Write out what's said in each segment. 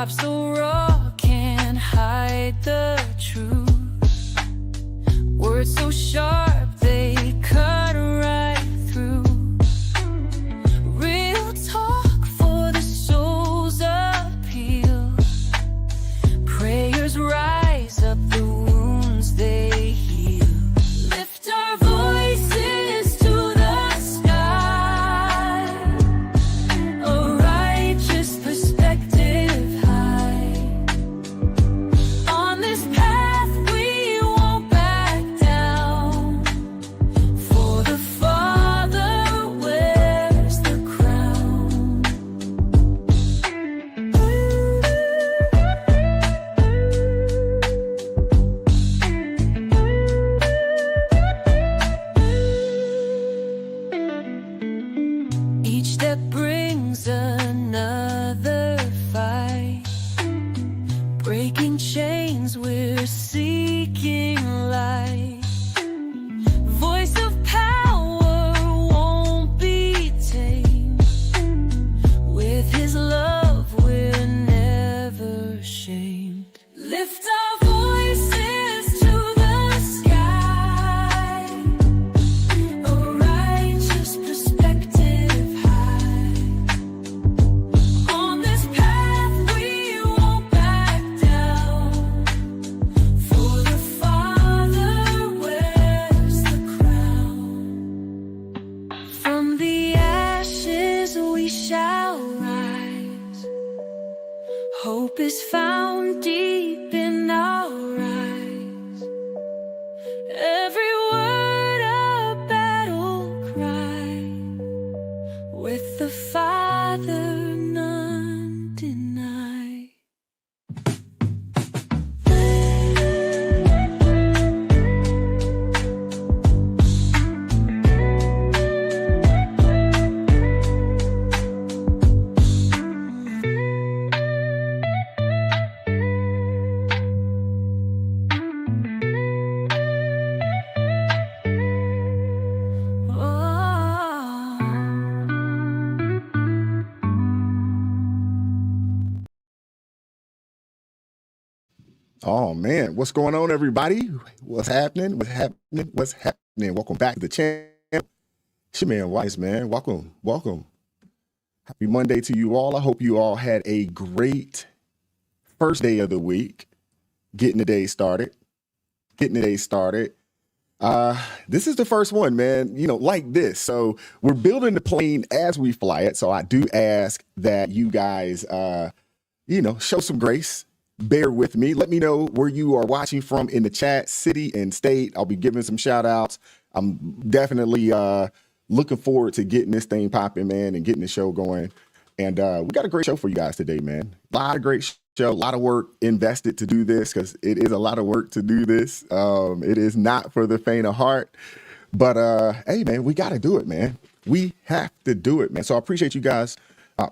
Vibe so raw, can't hide the truth. Words so sharp, they cut right through. Real talk for the soul's appeal. Prayers rise up the wounds they heal. Lift our voices to the sky. A righteous perspective high. On this path we won't back down. For the Father wears the crown. Each step brings another fight. Breaking chains, we're seeking light. Voice of power won't be tamed. With His love, we're never ashamed. Lift our voices to the sky. A righteous perspective high. On this path we won't back down. For the Father wears the crown. From the ashes we shall rise. Hope is found deep in our eyes. Every word a battle cry. With the Father none deny. Oh man, what's going on, everybody? What's happening? What's happening? What's happening? Welcome back to the channel. It's your man Wise, man. Welcome. Happy Monday to you all. I hope you all had a great first day of the week. Getting the day started. This is the first one, man, like this. So we're building the plane as we fly it. So I do ask that you guys, show some grace. Bear with me. Let me know where you are watching from in the chat, city and state. I'll be giving some shout outs. I'm definitely looking forward to getting this thing popping, man, and getting the show going. And we got a great show for you guys today, man. A lot of great show, a lot of work invested to do this because it is a lot of work to do this. It is not for the faint of heart. But hey, man, we got to do it, man. We have to do it, man. So I appreciate you guys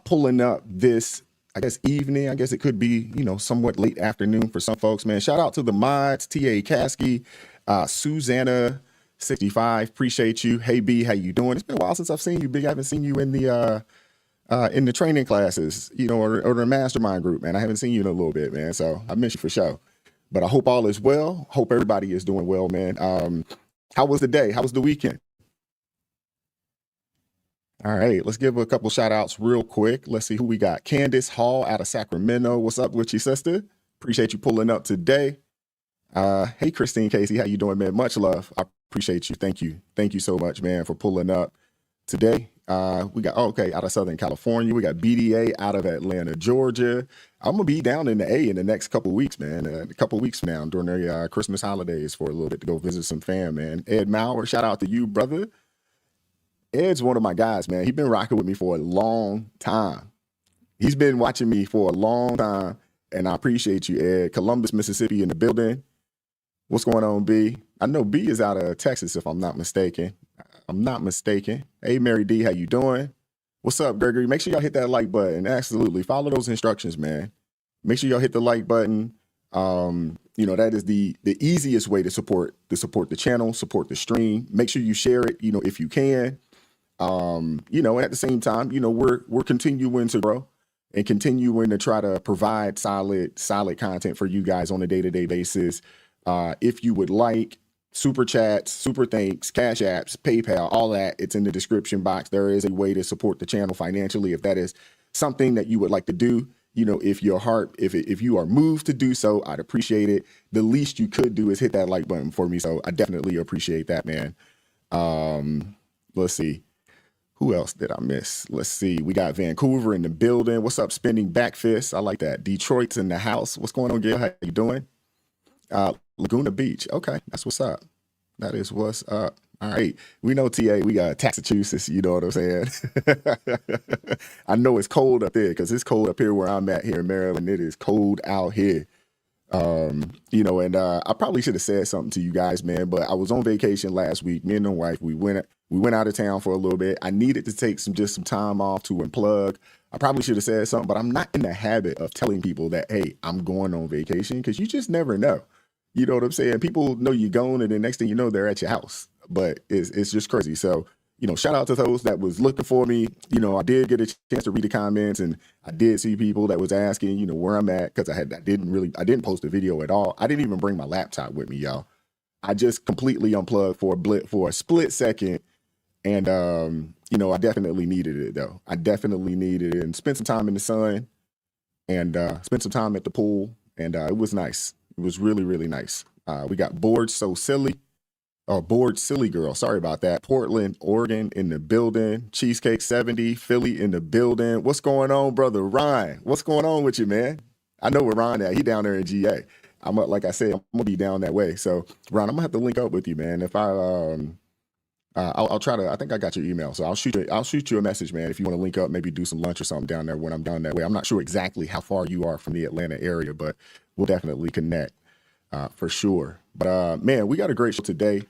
pulling up this, I guess, evening. I guess it could be, somewhat late afternoon for some folks, man. Shout out to the mods, T.A. Kasky, Susanna 65. Appreciate you. Hey, B, how you doing? It's been a while since I've seen you, Big. I haven't seen you in the training classes, or the mastermind group, man. I haven't seen you in a little bit, man. So I miss you for sure. But I hope all is well. Hope everybody is doing well, man. How was the day? How was the weekend? All right, let's give a couple shout outs real quick. Let's see who we got. Candace Hall out of Sacramento. What's up with you, sister? Appreciate you pulling up today. Hey, Christine Casey, how you doing, man? Much love. I appreciate you. Thank you. Thank you so much, man, for pulling up today. We got, out of Southern California. We got BDA out of Atlanta, Georgia. I'm going to be down in the A in the next couple of weeks, man. A couple of weeks from now during the Christmas holidays for a little bit to go visit some fam, man. Ed Maurer, shout out to you, brother. Ed's one of my guys, man. He's been rocking with me for a long time. He's been watching me for a long time, and I appreciate you, Ed. Columbus, Mississippi in the building. What's going on, B? I know B is out of Texas, if I'm not mistaken. Hey, Mary D, how you doing? What's up, Gregory? Make sure y'all hit that like button. Absolutely. Follow those instructions, man. Make sure y'all hit the like button. That is the easiest way to support the channel, support the stream. Make sure you share it, if you can. And at the same time, we're continuing to grow. and continuing to try to provide solid content for you guys on a day-to-day basis. If you would like, super chats, super thanks, cash apps, PayPal, all that, it's in the description box. There is a way to support the channel financially if that is something that you would like to do. You know, if your heart, if you are moved to do so, I'd appreciate it. The least you could do is hit that like button for me. So I definitely appreciate that, man. Let's see. Who else did I miss? Let's see. We got Vancouver in the building. What's up, Spinning Backfist? I like that. Detroit's in the house. What's going on, Gail? How you doing? Laguna Beach. Okay, that's what's up. That is what's up. All right. We know TA, we got Massachusetts, you know what I'm saying? I know it's cold up there because it's cold up here where I'm at here in Maryland. It is cold out here. You know, and I probably should have said something to you guys, man, but I was on vacation last week. Me and my wife, we went out of town for a little bit. I needed to take some time off to unplug. I probably should have said something, but I'm not in the habit of telling people that, hey, I'm going on vacation, because you just never know. You know what I'm saying? People know you're going, and the next thing you know, they're at your house. But it's just crazy. So, you know, shout out to those that was looking for me. You know, I did get a chance to read the comments, and I did see people that was asking, you know, where I'm at, because I didn't post a video at all. I didn't even bring my laptop with me, y'all. I just completely unplugged for a split second. And, you know, I definitely needed it, though. I definitely needed it, and spent some time in the sun, and spent some time at the pool. And it was nice. It was really, really nice. We got Bored Silly Girl. Sorry about that. Portland, Oregon in the building. Cheesecake 70, Philly in the building. What's going on, brother Ryan? What's going on with you, man? I know where Ron at. He down there in GA. Like I said, I'm gonna be down that way. So, Ron, I'm gonna have to link up with you, man. If I'll try to. I think I got your email, so I'll shoot you a message, man. If you want to link up, maybe do some lunch or something down there when I'm down that way. I'm not sure exactly how far you are from the Atlanta area, but we'll definitely connect for sure. But man, we got a great show today.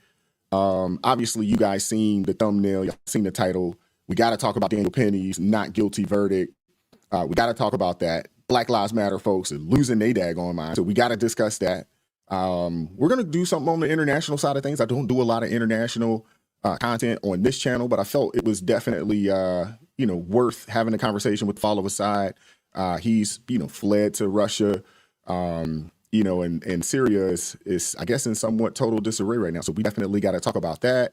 Obviously, you guys seen the thumbnail, y'all seen the title. We got to talk about Daniel Penny's not guilty verdict. We got to talk about that. Black Lives Matter folks are losing their daggone mind, so we got to discuss that. We're gonna do something on the international side of things. I don't do a lot of international content on this channel, but I felt it was definitely, you know, worth having a conversation with Follow Assad. He's, you know, fled to Russia, you know, and Syria is, I guess, in somewhat total disarray right now. So we definitely got to talk about that.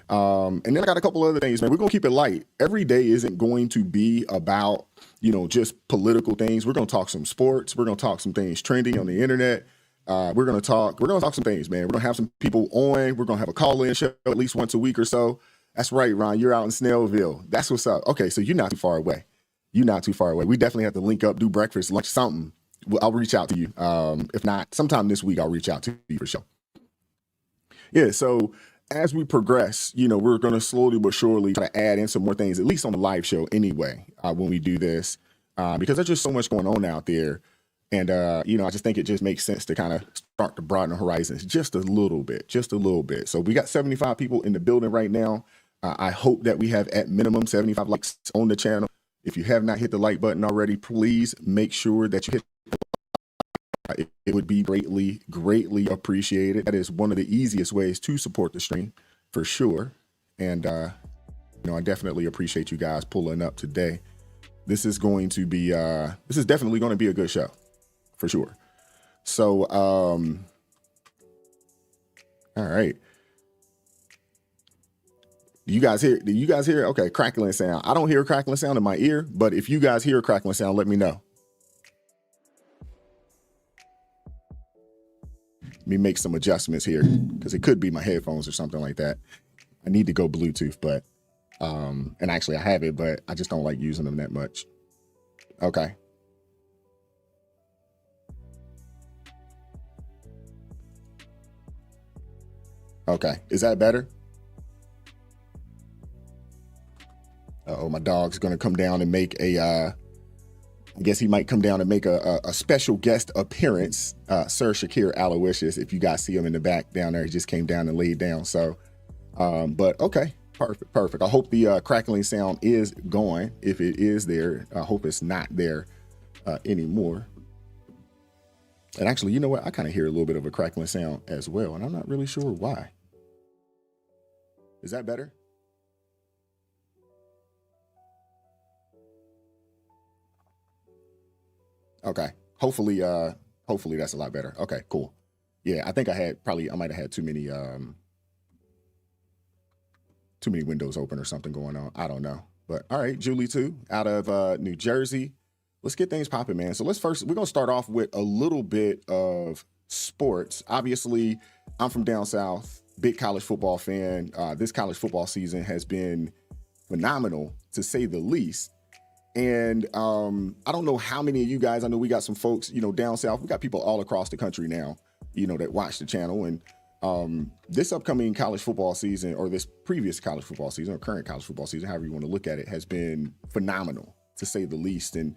And then I got a couple other things, man. We're going to keep it light. Every day isn't going to be about, you know, just political things. We're going to talk some sports. We're going to talk some things trending on the internet. We're going to talk some things, man. We're going to have some people on. We're going to have a call-in show at least once a week or so. That's right, Ron. You're out in Snellville. That's what's up. Okay, so you're not too far away. You're not too far away. We definitely have to link up, do breakfast, lunch, something. I'll reach out to you. If not, sometime this week, I'll reach out to you for sure. Yeah, so as we progress, you know, we're going to slowly but surely try to add in some more things, at least on the live show anyway, when we do this, because there's just so much going on out there. And, you know, I just think it just makes sense to kind of start to broaden the horizons just a little bit. So we got 75 people in the building right now. I hope that we have at minimum 75 likes on the channel. If you have not hit the like button already, please make sure that you hit it would be greatly appreciated. That is one of the easiest ways to support the stream for sure. And, you know, I definitely appreciate you guys pulling up today. This is definitely going to be a good show for sure. So, all right. Do you guys hear? Okay. Crackling sound. I don't hear a crackling sound in my ear, but if you guys hear a crackling sound, let me know. Let me make some adjustments here, because it could be my headphones or something like that. I need to go Bluetooth, but, and actually I have it, but I just don't like using them that much. Okay. Okay. Is that better? Uh-oh, my dog's going to come down and make I guess he might come down and make a special guest appearance. Sir Shakir Aloysius, if you guys see him in the back down there, he just came down and laid down. So, but okay, perfect. I hope the crackling sound is going. If it is there, I hope it's not there anymore. And actually, you know what? I kind of hear a little bit of a crackling sound as well, and I'm not really sure why. Is that better? Okay. Hopefully that's a lot better. Okay, cool. Yeah, I think I might have had too many windows open or something going on. I don't know. But all right, Julie too, out of New Jersey. Let's get things popping, man. So we're going to start off with a little bit of sports. Obviously, I'm from down south, big college football fan. This college football season has been phenomenal, to say the least. And I don't know how many of you guys, I know we got some folks, down south. We got people all across the country now, that watch the channel. And this upcoming college football season, or this previous college football season, or current college football season, however you want to look at it, has been phenomenal, to say the least. And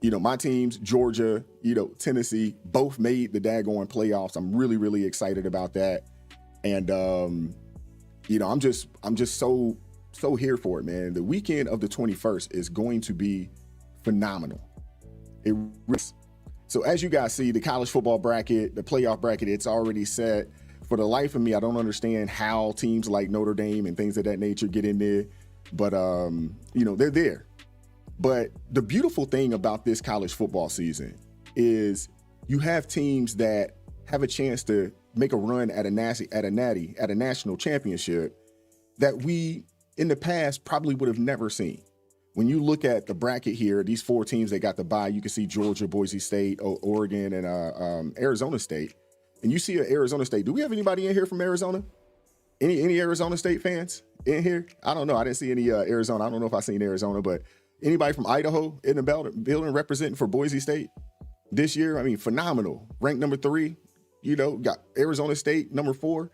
my teams, Georgia, Tennessee, both made the daggone playoffs. I'm really, really excited about that. And, I'm just so here for it, man. The weekend of the 21st is going to be phenomenal. So as you guys see, the college football bracket, the playoff bracket, it's already set. For the life of me, I don't understand how teams like Notre Dame and things of that nature get in there. But, they're there. But the beautiful thing about this college football season is you have teams that have a chance to make a run at a national championship that we in the past probably would have never seen. When you look at the bracket here, these four teams that got the bye, you can see Georgia, Boise State, Oregon, and Arizona State. And you see Arizona State. Do we have anybody in here from Arizona? Any Arizona State fans in here? I don't know. I didn't see any Arizona. I don't know if I seen Arizona, but anybody from Idaho in the building representing for Boise State this year? I mean, phenomenal. Ranked number 3. Got Arizona State number 4.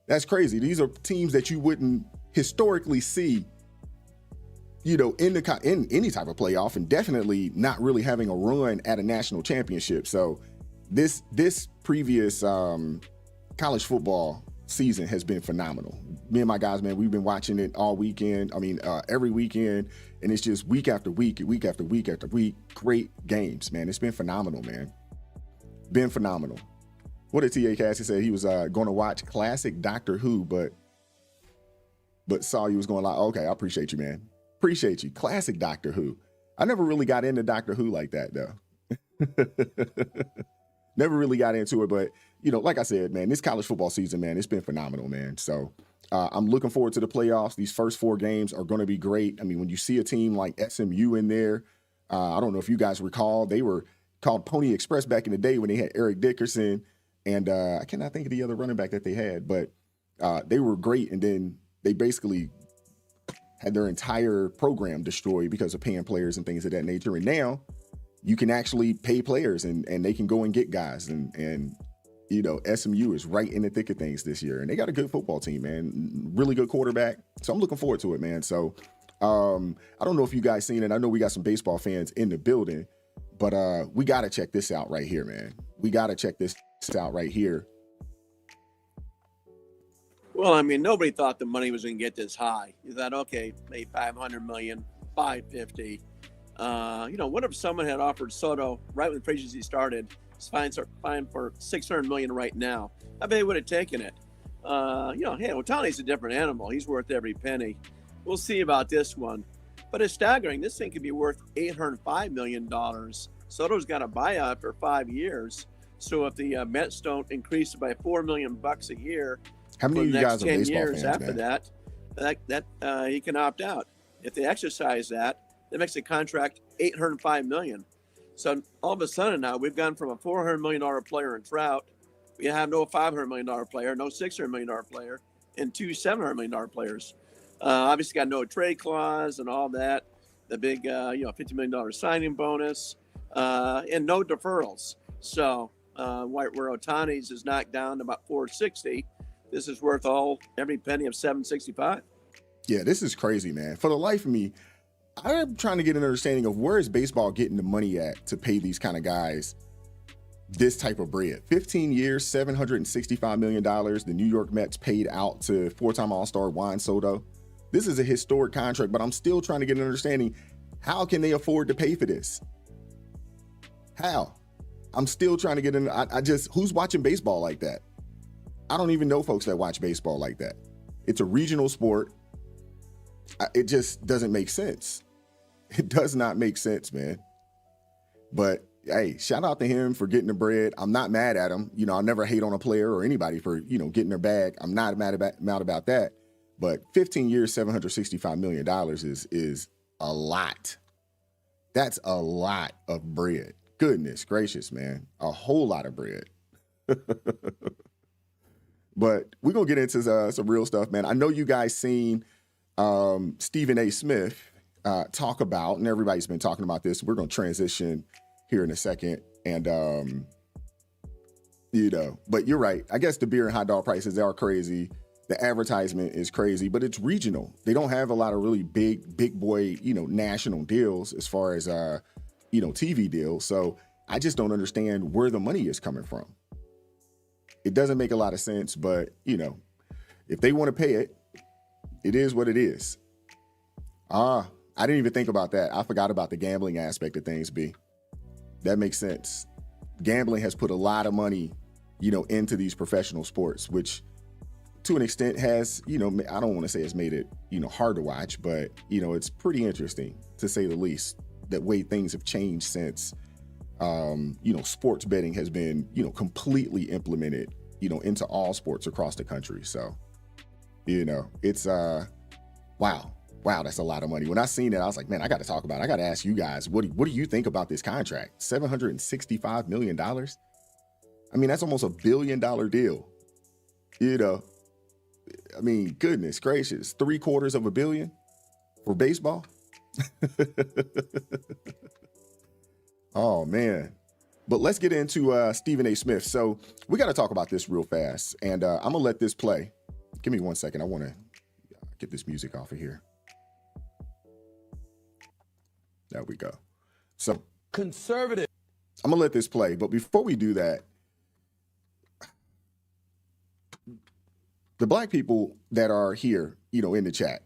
That's crazy. These are teams that you wouldn't historically see, in any type of playoff, and definitely not really having a run at a national championship. So this previous college football season has been phenomenal. Me and my guys, man, we've been watching it all weekend. I mean, every weekend, and it's just week after week, week after week after week. Great games, man. It's been phenomenal, man. Been phenomenal. What did T.A. Cassie say? He was going to watch classic Doctor Who, but saw you was going like, okay, I appreciate you, man. Appreciate you. Classic Doctor Who. I never really got into Doctor Who like that, though. Never really got into it, but, like I said, man, this college football season, man, it's been phenomenal, man. So I'm looking forward to the playoffs. These first 4 games are going to be great. I mean, when you see a team like SMU in there, I don't know if you guys recall, they were called Pony Express back in the day when they had Eric Dickerson, and I cannot think of the other running back that they had, but they were great. And then they basically had their entire program destroyed because of paying players and things of that nature. And now you can actually pay players and they can go and get guys. And SMU is right in the thick of things this year. And they got a good football team, man. Really good quarterback. So I'm looking forward to it, man. So I don't know if you guys seen it. I know we got some baseball fans in the building, but we got to check this out right here, man. We got to check this out right here. Well, I mean, nobody thought the money was going to get this high. You thought, okay, maybe 500 million, 550. What if someone had offered Soto right when the free agency started, fine for 600 million right now? I bet they would have taken it. Hey, Otani's a different animal. He's worth every penny. We'll see about this one. But it's staggering. This thing could be worth $805 million. Soto's got a buyout for 5 years. So if the Mets don't increase it by $4 million a year, how many of you guys are baseball years fans, after man? that he can opt out. If they exercise that makes the contract $805 million. So all of a sudden now we've gone from a $400 million player in Trout. We have no $500 million player, no $600 million player, and 2 $700 million players. Obviously got no trade clause and all that. The big, $50 million signing bonus, and no deferrals. So where Otani's is knocked down to about 460. This is worth every penny of 765. Yeah, this is crazy, man. For the life of me, I'm trying to get an understanding of where is baseball getting the money at to pay these kind of guys this type of bread. 15 years, $765 million. The New York Mets paid out to 4-time All-Star Juan Soto. This is a historic contract, but I'm still trying to get an understanding. How can they afford to pay for this? How? I'm still trying to get in. Who's watching baseball like that? I don't even know folks that watch baseball like that. It's a regional sport. It just doesn't make sense. It does not make sense, man. But, hey, shout out to him for getting the bread. I'm not mad at him. You know, I'll never hate on a player or anybody for, you know, getting their bag. I'm not mad about that. But 15 years, $765 million is a lot. That's a lot of bread. Goodness gracious, man. A whole lot of bread. But we're going to get into some real stuff, man. I know you guys seen Stephen A. Smith talk about, and everybody's been talking about this. We're going to transition here in a second. And, you know, but you're right. I guess the beer and hot dog prices are crazy. The advertisement is crazy, but it's regional. They don't have a lot of really big boy, you know, national deals as far as, you know, TV deals. So I just don't understand where the money is coming from. It doesn't make a lot of sense, but, you know, if they want to pay it, it is what it is. I didn't even think about that. I forgot about the gambling aspect of things, B. That makes sense. Gambling has put a lot of money, you know, into these professional sports, which to an extent has, you know, I don't want to say it's made it, you know, hard to watch, but, you know, it's pretty interesting to say the least, that way things have changed since, you know, sports betting has been, you know, completely implemented, you know, into all sports across the country. So, you know, it's, wow, that's a lot of money. When I seen it, I was like, man, I got to talk about it. I got to ask you guys, what do you think about this contract? $765 million. I mean, that's almost $1 billion deal. You know, I mean, goodness gracious, $750 million for baseball. Oh, man. But let's get into Stephen A. Smith. So we got to talk about this real fast. And I'm going to let this play. Give me 1 second. I want to get this music off of here. There we go. So conservative. I'm going to let this play. But before we do that, the black people that are here, you know, in the chat,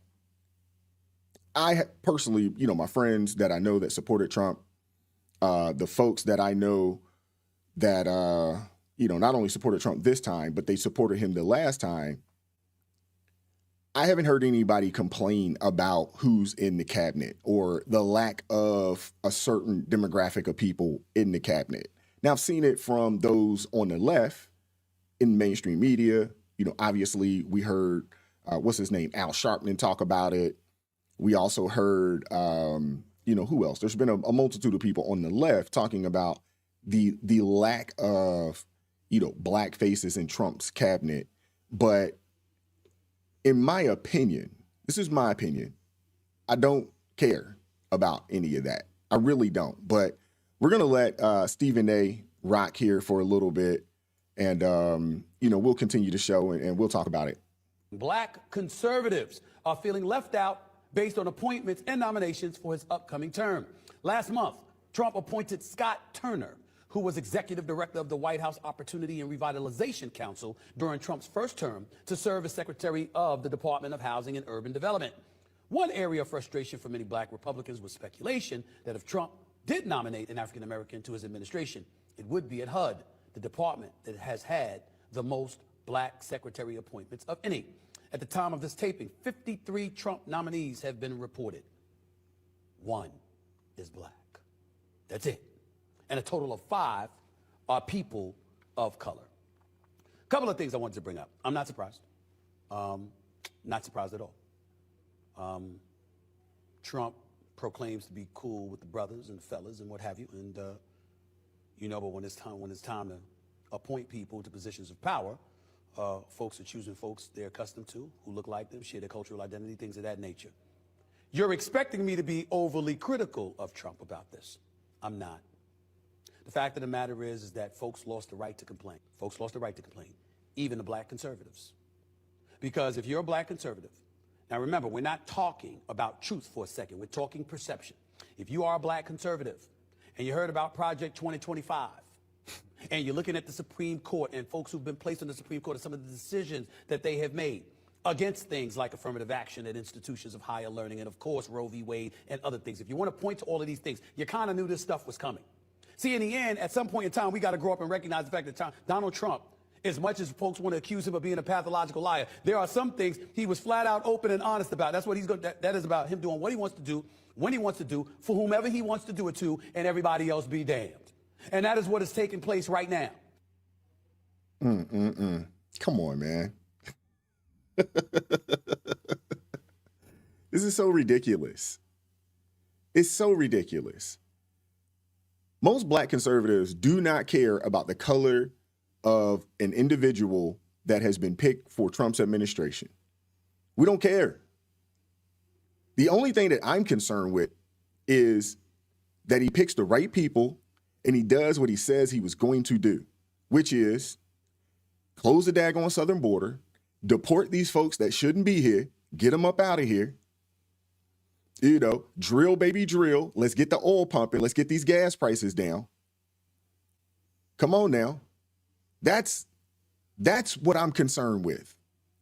I personally, you know, my friends that I know that supported Trump, the folks that I know that, you know, not only supported Trump this time, but they supported him the last time. I haven't heard anybody complain about who's in the cabinet or the lack of a certain demographic of people in the cabinet. Now, I've seen it from those on the left in mainstream media. You know, obviously we heard, what's his name? Al Sharpton talk about it. We also heard, you know, who else? There's been a multitude of people on the left talking about the lack of, you know, black faces in Trump's cabinet. But in my opinion, this is my opinion, I don't care about any of that. I really don't. But we're going to let Stephen A. rock here for a little bit. And, you know, we'll continue the show and we'll talk about it. Black conservatives are feeling left out based on appointments and nominations for his upcoming term. Last month, Trump appointed Scott Turner, who was executive director of the White House Opportunity and Revitalization Council during Trump's first term, to serve as secretary of the Department of Housing and Urban Development. One area of frustration for many black Republicans was speculation that if Trump did nominate an African American to his administration, it would be at HUD, the department that has had the most black secretary appointments of any. At the time of this taping, 53 Trump nominees have been reported. One is black. That's it. And a total of 5 are people of color. A couple of things I wanted to bring up. I'm not surprised. Not surprised at all. Trump proclaims to be cool with the brothers and fellas and what have you. And, you know, but when it's time to appoint people to positions of power, folks are choosing folks they're accustomed to, who look like them, share their cultural identity, things of that nature. You're expecting me to be overly critical of Trump about this. I'm not. The fact of the matter is that folks lost the right to complain. Folks lost the right to complain, even the black conservatives. Because if you're a black conservative, now remember, we're not talking about truth for a second. We're talking perception. If you are a black conservative and you heard about Project 2025, and you're looking at the Supreme Court and folks who've been placed on the Supreme Court and some of the decisions that they have made against things like affirmative action at institutions of higher learning and, of course, Roe v. Wade and other things. If you want to point to all of these things, you kind of knew this stuff was coming. See, in the end, at some point in time, we got to grow up and recognize the fact that Donald Trump, as much as folks want to accuse him of being a pathological liar, there are some things he was flat out open and honest about. That's what he's going. That is about him doing what he wants to do, when he wants to do, for whomever he wants to do it to, and everybody else be damned. And that is what is taking place right now. Come on, man. This is so ridiculous. It's so ridiculous. Most black conservatives do not care about the color of an individual that has been picked for Trump's administration. We don't care. The only thing that I'm concerned with is that he picks the right people and he does what he says he was going to do, which is close the daggone southern border, deport these folks that shouldn't be here, get them up out of here. You know, drill, baby, drill. Let's get the oil pumping. Let's get these gas prices down. Come on now. That's what I'm concerned with.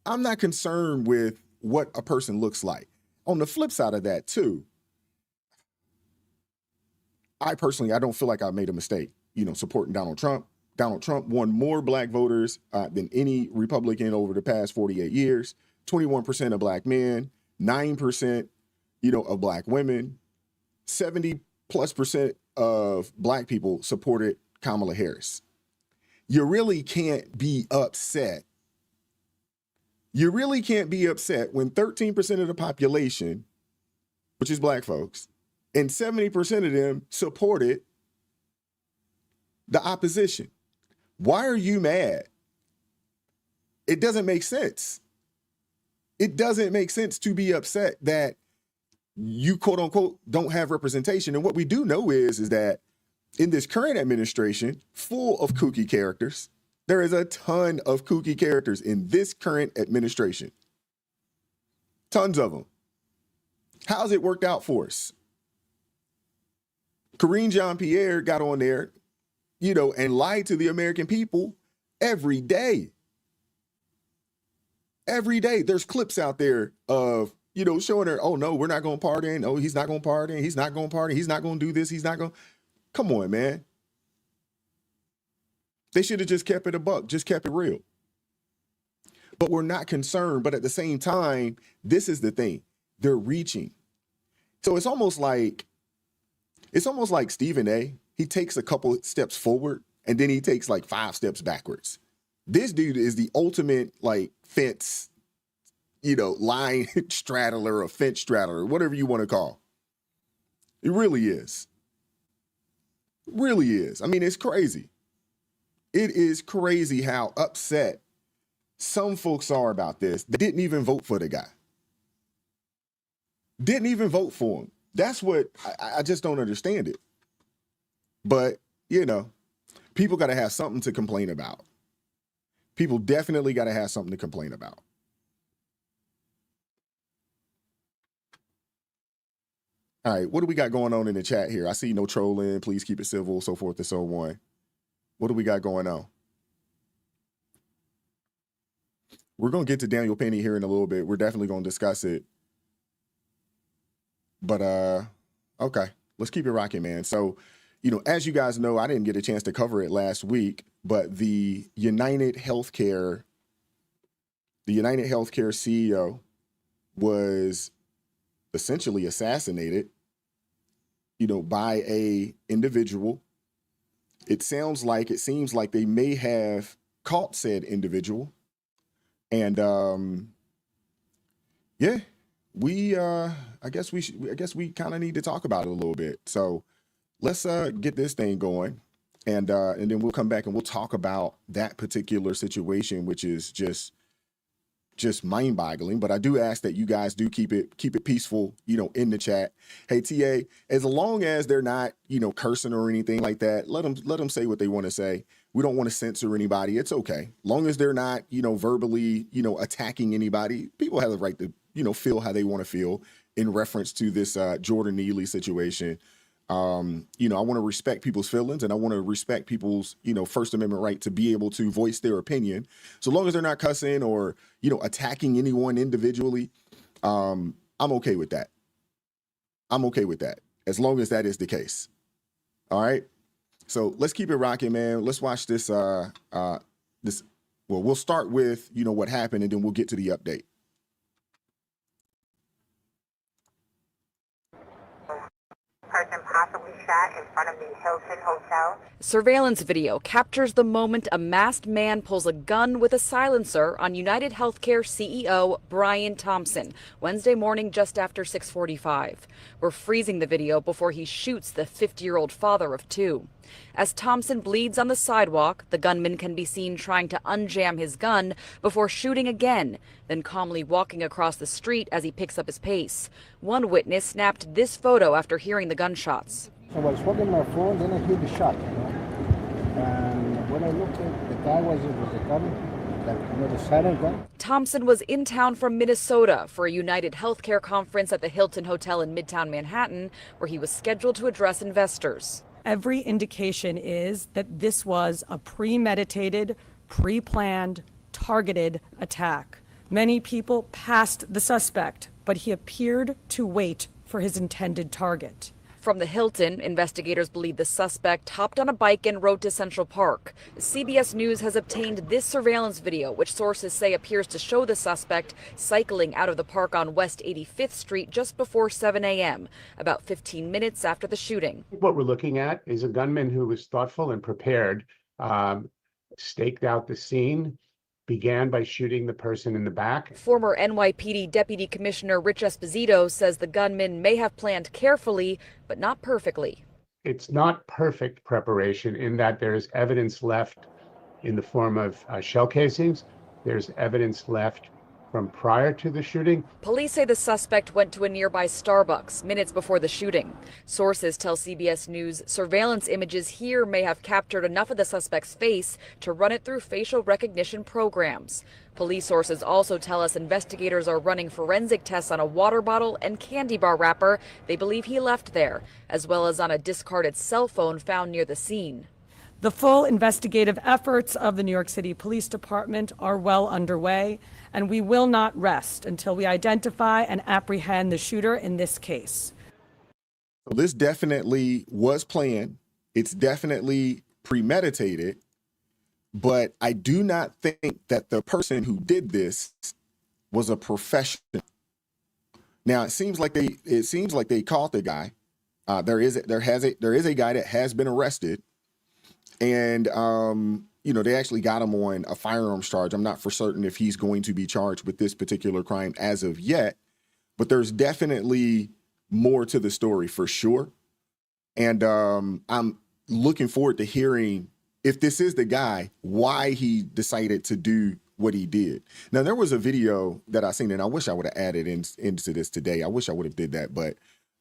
I'm not concerned with what a person looks like. On the flip side of that, too, I don't feel like I made a mistake, supporting Donald Trump. Donald Trump won more black voters than any Republican over the past 48 years. 21% of black men, 9%, of black women, 70+% of black people supported Kamala Harris. You really can't be upset. You really can't be upset when 13% of the population, which is black folks, and 70% of them supported the opposition. Why are you mad? It doesn't make sense. It doesn't make sense to be upset that you, quote unquote, don't have representation. And what we do know is that in this current administration, full of kooky characters, there is a ton of kooky characters in this current administration. Tons of them. How's it worked out for us? Karine Jean-Pierre got on there, and lied to the American people every day. Every day. There's clips out there of, showing her, oh, no, we're not going to pardon. Oh, he's not going to pardon. He's not going to pardon. He's not going to do this. He's not going. Come on, man. They should have just kept it a buck, just kept it real. But we're not concerned. But at the same time, this is the thing. They're reaching. So it's almost like Stephen A. He takes a couple steps forward and then he takes like 5 steps backwards. This dude is the ultimate fence, line straddler or fence straddler, whatever you want to call. It really is. Really is. I mean, it's crazy. It is crazy how upset some folks are about this. They didn't even vote for the guy. Didn't even vote for him. That's what I just don't understand it. But, people got to have something to complain about. People definitely got to have something to complain about. All right, what do we got going on in the chat here? I see no trolling. Please keep it civil, so forth and so on. What do we got going on? We're going to get to Daniel Penny here in a little bit. We're definitely going to discuss it. But, okay, let's keep it rocking, man. So, as you guys know, I didn't get a chance to cover it last week, but the United Healthcare CEO was essentially assassinated, by a individual. It seems like they may have caught said individual. And, yeah, I guess we kind of need to talk about it a little bit. So let's get this thing going, and then we'll come back and we'll talk about that particular situation, which is just mind-boggling. But I do ask that you guys do keep it peaceful, in the chat. Hey, TA, as long as they're not, cursing or anything like that, let them say what they want to say. We don't want to censor anybody. It's okay. Long as they're not, verbally, attacking anybody. People have the right to, feel how they want to feel in reference to this Jordan Neely situation. I want to respect people's feelings, and I want to respect people's, First Amendment right to be able to voice their opinion. So long as they're not cussing or, attacking anyone individually, I'm okay with that. I'm okay with that, as long as that is the case. All right. So let's keep it rocking, man. Let's watch this. Well, we'll start with, what happened, and then we'll get to the update. Person possibly shot in front of the Hilton Hotel. Surveillance video captures the moment a masked man pulls a gun with a silencer on United Healthcare CEO Brian Thompson Wednesday morning just after 6:45. We're freezing the video before he shoots the 50-year-old father of two. As Thompson bleeds on the sidewalk, the gunman can be seen trying to unjam his gun before shooting again, then calmly walking across the street as he picks up his pace. One witness snapped this photo after hearing the gunshots. I was holding my phone, then I heard the shot, And when I looked at the guy was a gun, like the silent gun. Thompson was in town from Minnesota for a United Healthcare conference at the Hilton Hotel in Midtown Manhattan, where he was scheduled to address investors. Every indication is that this was a premeditated, pre-planned, targeted attack. Many people passed the suspect, but he appeared to wait for his intended target. From the Hilton, investigators believe the suspect hopped on a bike and rode to Central Park. CBS News has obtained this surveillance video, which sources say appears to show the suspect cycling out of the park on West 85th Street just before 7 a.m., about 15 minutes after the shooting. What we're looking at is a gunman who was thoughtful and prepared, staked out the scene, began by shooting the person in the back. Former NYPD Deputy Commissioner Rich Esposito says the gunman may have planned carefully, but not perfectly. It's not perfect preparation in that there's evidence left in the form of shell casings. There's evidence left from prior to the shooting. Police say the suspect went to a nearby Starbucks minutes before the shooting. Sources tell CBS News surveillance images here may have captured enough of the suspect's face to run it through facial recognition programs. Police sources also tell us investigators are running forensic tests on a water bottle and candy bar wrapper they believe he left there, as well as on a discarded cell phone found near the scene. The full investigative efforts of the New York City Police Department are well underway, and we will not rest until we identify and apprehend the shooter in this case. So this definitely was planned. It's definitely premeditated, but I do not think that the person who did this was a professional. Now it seems like they caught the guy. There is a guy that has been arrested. And, they actually got him on a firearms charge. I'm not for certain if he's going to be charged with this particular crime as of yet, but there's definitely more to the story for sure. And I'm looking forward to hearing, if this is the guy, why he decided to do what he did. Now, there was a video that I seen, and I wish I would have added into this today. I wish I would have did that, but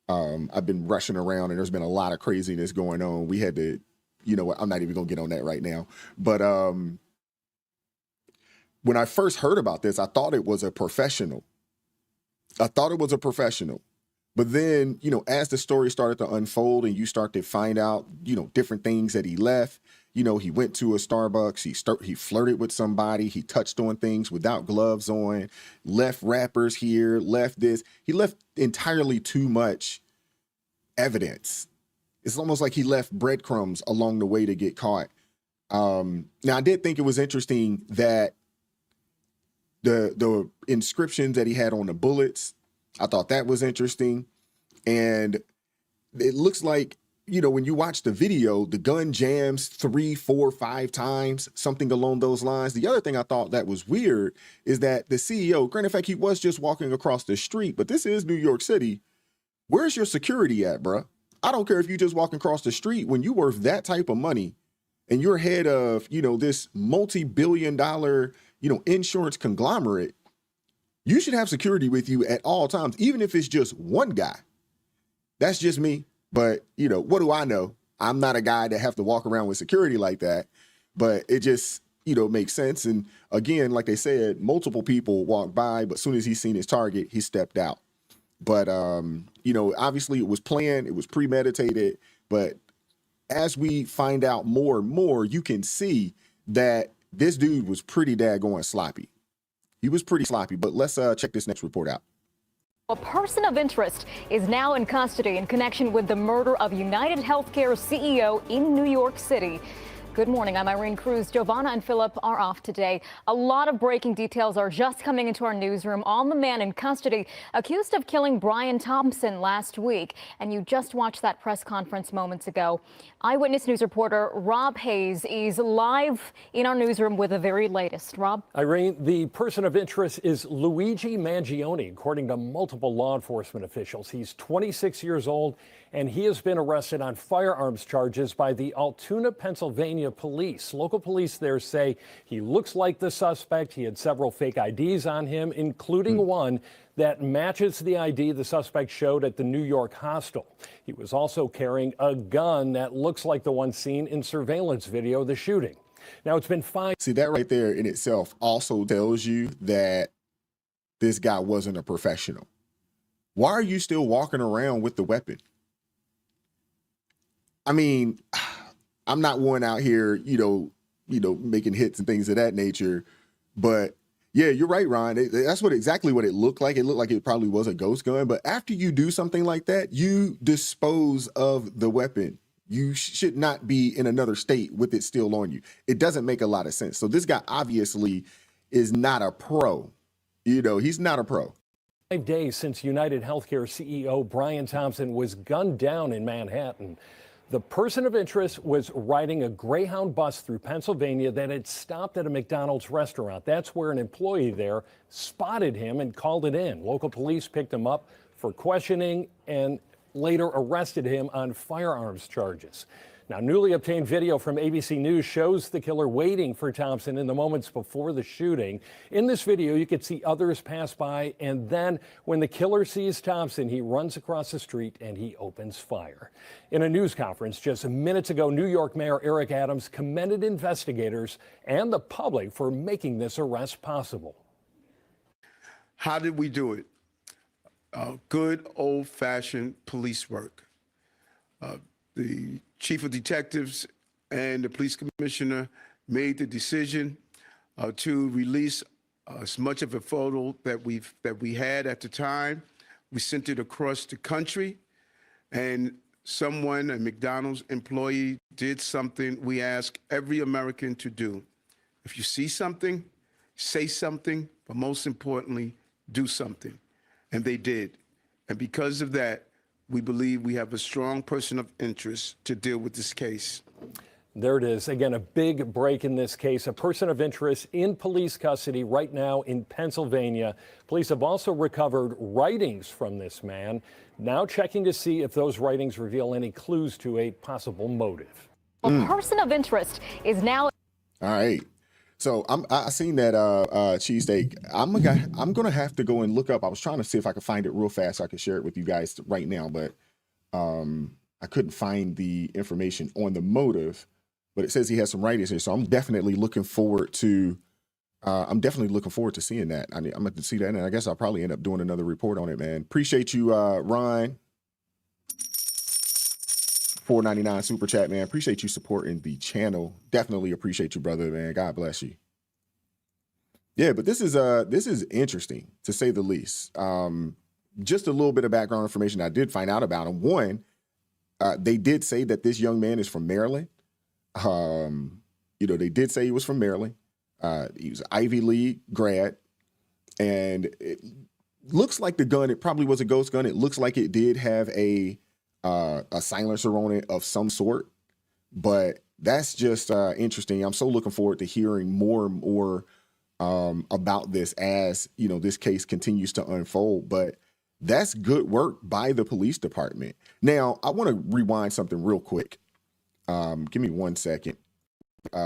I've been rushing around and there's been a lot of craziness going on. We had to, you know what, I'm not even gonna get on that right now. But when I first heard about this, I thought it was a professional. But then, as the story started to unfold and you start to find out, different things that he left, he went to a Starbucks, he flirted with somebody, he touched on things without gloves on, left wrappers here, left this. He left entirely too much evidence. It's almost like he left breadcrumbs along the way to get caught. Now, I did think it was interesting that the inscriptions that he had on the bullets, I thought that was interesting. And it looks like, when you watch the video, the gun jams 3, 4, 5 times, something along those lines. The other thing I thought that was weird is that the CEO, granted fact, he was just walking across the street, but this is New York City. Where's your security at, bruh? I don't care if you just walk across the street. When you worth that type of money and you're head of, this multi-billion-dollar, insurance conglomerate, you should have security with you at all times, even if it's just one guy. That's just me. But, what do I know? I'm not a guy that have to walk around with security like that. But it just, makes sense. And again, like they said, multiple people walked by, but as soon as he seen his target, he stepped out. But, obviously it was planned, it was premeditated, but as we find out more and more, you can see that this dude was pretty daggone sloppy. He was pretty sloppy, but let's check this next report out. A person of interest is now in custody in connection with the murder of United Healthcare CEO in New York City. Good morning. I'm Irene Cruz. Giovanna and Philip are off today. A lot of breaking details are just coming into our newsroom on the man in custody accused of killing Brian Thompson last week. And you just watched that press conference moments ago. Eyewitness News reporter Rob Hayes is live in our newsroom with the very latest. Rob? Irene, the person of interest is Luigi Mangione, according to multiple law enforcement officials. He's 26 years old, and he has been arrested on firearms charges by the Altoona, Pennsylvania police. Local police there say he looks like the suspect. He had several fake IDs on him, including one that matches the ID the suspect showed at the New York hostel. He was also carrying a gun that looks like the one seen in surveillance video of the shooting. Now, it's been fine. See, that right there in itself also tells you that this guy wasn't a professional. Why are you still walking around with the weapon? I mean, I'm not one out here, making hits and things of that nature. But yeah, you're right, Ron. That's exactly what it looked like. It looked like it probably was a ghost gun. But after you do something like that, you dispose of the weapon. You should not be in another state with it still on you. It doesn't make a lot of sense. So this guy obviously is not a pro. He's not a pro. 5 days since United Healthcare CEO Brian Thompson was gunned down in Manhattan. The person of interest was riding a Greyhound bus through Pennsylvania that had stopped at a McDonald's restaurant. That's where an employee there spotted him and called it in. Local police picked him up for questioning and later arrested him on firearms charges. Now, newly obtained video from ABC News shows the killer waiting for Thompson in the moments before the shooting. In this video, you could see others pass by, and then when the killer sees Thompson, he runs across the street and he opens fire. In a news conference just minutes ago, New York Mayor Eric Adams commended investigators and the public for making this arrest possible. How did we do it? Good old-fashioned police work. The chief of detectives and the police commissioner made the decision to release as much of a photo that we had at the time. We sent it across the country, and someone, a McDonald's employee, did something we ask every American to do. If you see something, say something, but most importantly, do something. And they did. And because of that, we believe we have a strong person of interest to deal with this case. There it is. Again, a big break in this case. A person of interest in police custody right now in Pennsylvania. Police have also recovered writings from this man, now checking to see if those writings reveal any clues to a possible motive. A person of interest is now. All right. So I seen that cheesesteak. I'm gonna have to go and look up. I was trying to see if I could find it real fast so I could share it with you guys right now, but I couldn't find the information on the motive. But it says he has some writings here, so I'm definitely looking forward to. Seeing that. I'm going to see that, and I guess I'll probably end up doing another report on it, man. Appreciate you, Ron. $4.99 super chat, man. Appreciate you supporting the channel. Definitely appreciate you, brother, man. God bless you. Yeah, but this is interesting to say the least. Just a little bit of background information I did find out about him. One, they did say that this young man is from Maryland. They did say he was from Maryland. He was an Ivy League grad, and it looks like the gun, it probably was a ghost gun. It looks like it did have a silencer on it of some sort, but that's just interesting. I'm so looking forward to hearing more and more about this as this case continues to unfold. But that's good work by the police department. Now, I want to rewind something real quick. Give me 1 second.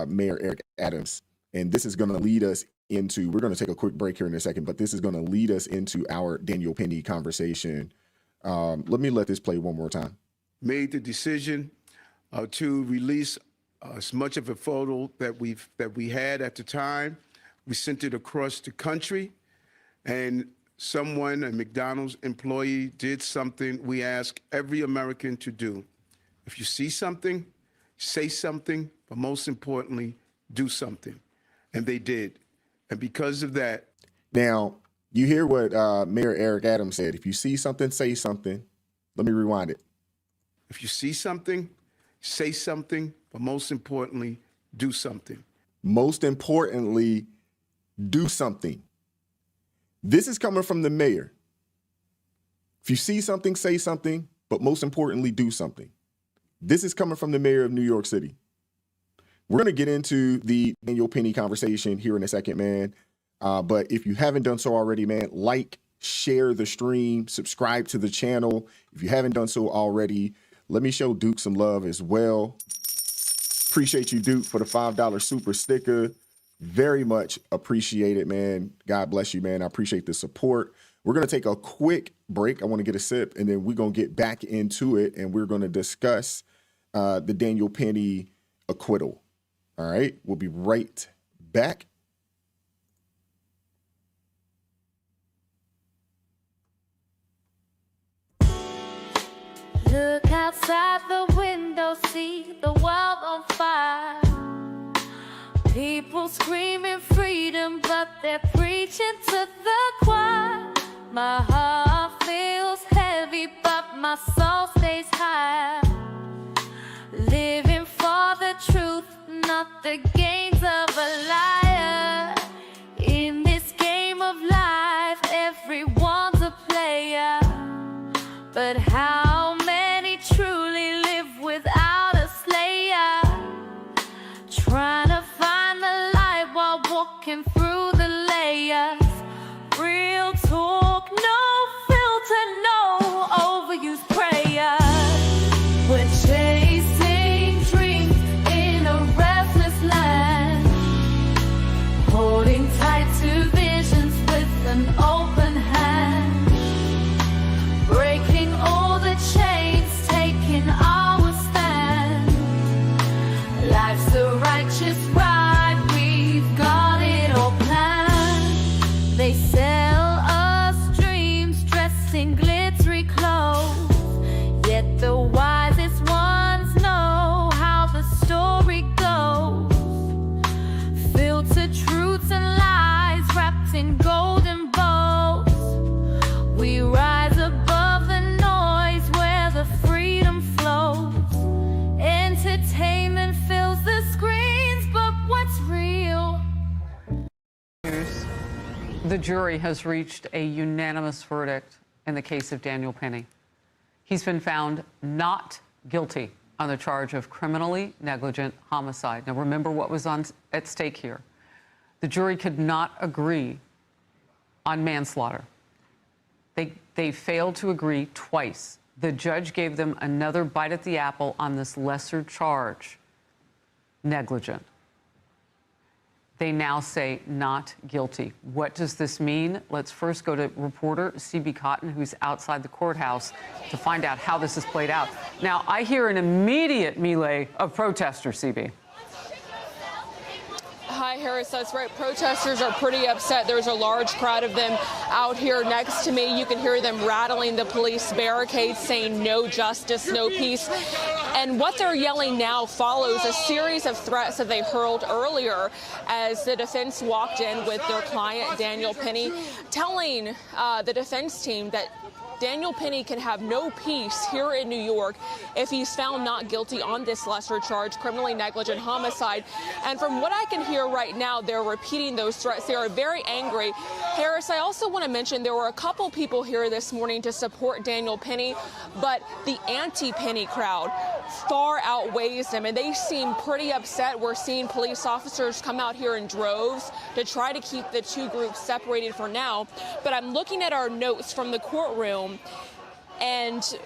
Mayor Eric Adams, and this is going to lead us into, we're going to take a quick break here in a second, but this is going to lead us into our Daniel Penny conversation. Let this play one more time. Made the decision to release as much of a photo that we had at the time. We sent it across the country, and someone, a McDonald's employee, did something we ask every American to do. If you see something, say something, but most importantly, do something. And they did. And because of that. Now, you hear what Mayor Eric Adams said. If you see something, say something. Let me rewind it. If you see something, say something, but most importantly, do something. Most importantly, do something. This is coming from the mayor. If you see something, say something, but most importantly, do something. This is coming from the mayor of New York City. We're going to get into the Daniel Penny conversation here in a second, man. But if you haven't done so already, man, like, share the stream, subscribe to the channel. If you haven't done so already, let me show Duke some love as well. Appreciate you, Duke, for the $5 super sticker. Very much appreciate it, man. God bless you, man. I appreciate the support. We're going to take a quick break. I want to get a sip, and then we're going to get back into it, and we're going to discuss the Daniel Penny acquittal. All right, we'll be right back. Look outside the window, see the world on fire. People screaming freedom, but they're preaching to the choir. My heart feels heavy, but my soul stays high. Living for the truth, not the gains of a liar. In this game of life, everyone's a player. But how many truly live without a slayer? Trying to find the light while walking through the layers. Real talk, no filter, no overused prayer. We're chasing dreams in a restless land, holding tight to visions with an open hand, breaking all the chains, taking our stand. Life's a righteous ride, we've got it all planned. They sell us dreams dressed in glittery clothes, yet the wisest ones know how the story goes. Filtered truths and lies wrapped in golden bows. We rise above the noise where the freedom flows. Entertainment fills the screens, but what's real? The jury has reached a unanimous verdict in the case of Daniel Penny. He's been found not guilty on the charge of criminally negligent homicide. Now, remember what was at stake here. The jury could not agree on manslaughter. They failed to agree twice. The judge gave them another bite at the apple on this lesser charge, negligent. They now say not guilty. What does this mean? Let's first go to reporter C.B. Cotton, who's outside the courthouse, to find out how this has played out. Now, I hear an immediate melee of protesters, C.B. Hi, Harris. That's right. Protesters are pretty upset. There's a large crowd of them out here next to me. You can hear them rattling the police barricades, saying no justice, no peace. And what they're yelling now follows a series of threats that they hurled earlier as the defense walked in with their client, Daniel Penny, telling the defense team that Daniel Penny can have no peace here in New York if he's found not guilty on this lesser charge, criminally negligent homicide. And from what I can hear right now, they're repeating those threats. They are very angry. Harris, I also want to mention there were a couple people here this morning to support Daniel Penny, but the anti-Penny crowd far outweighs them, and they seem pretty upset. We're seeing police officers come out here in droves to try to keep the two groups separated for now. But I'm looking at our notes from the courtroom, and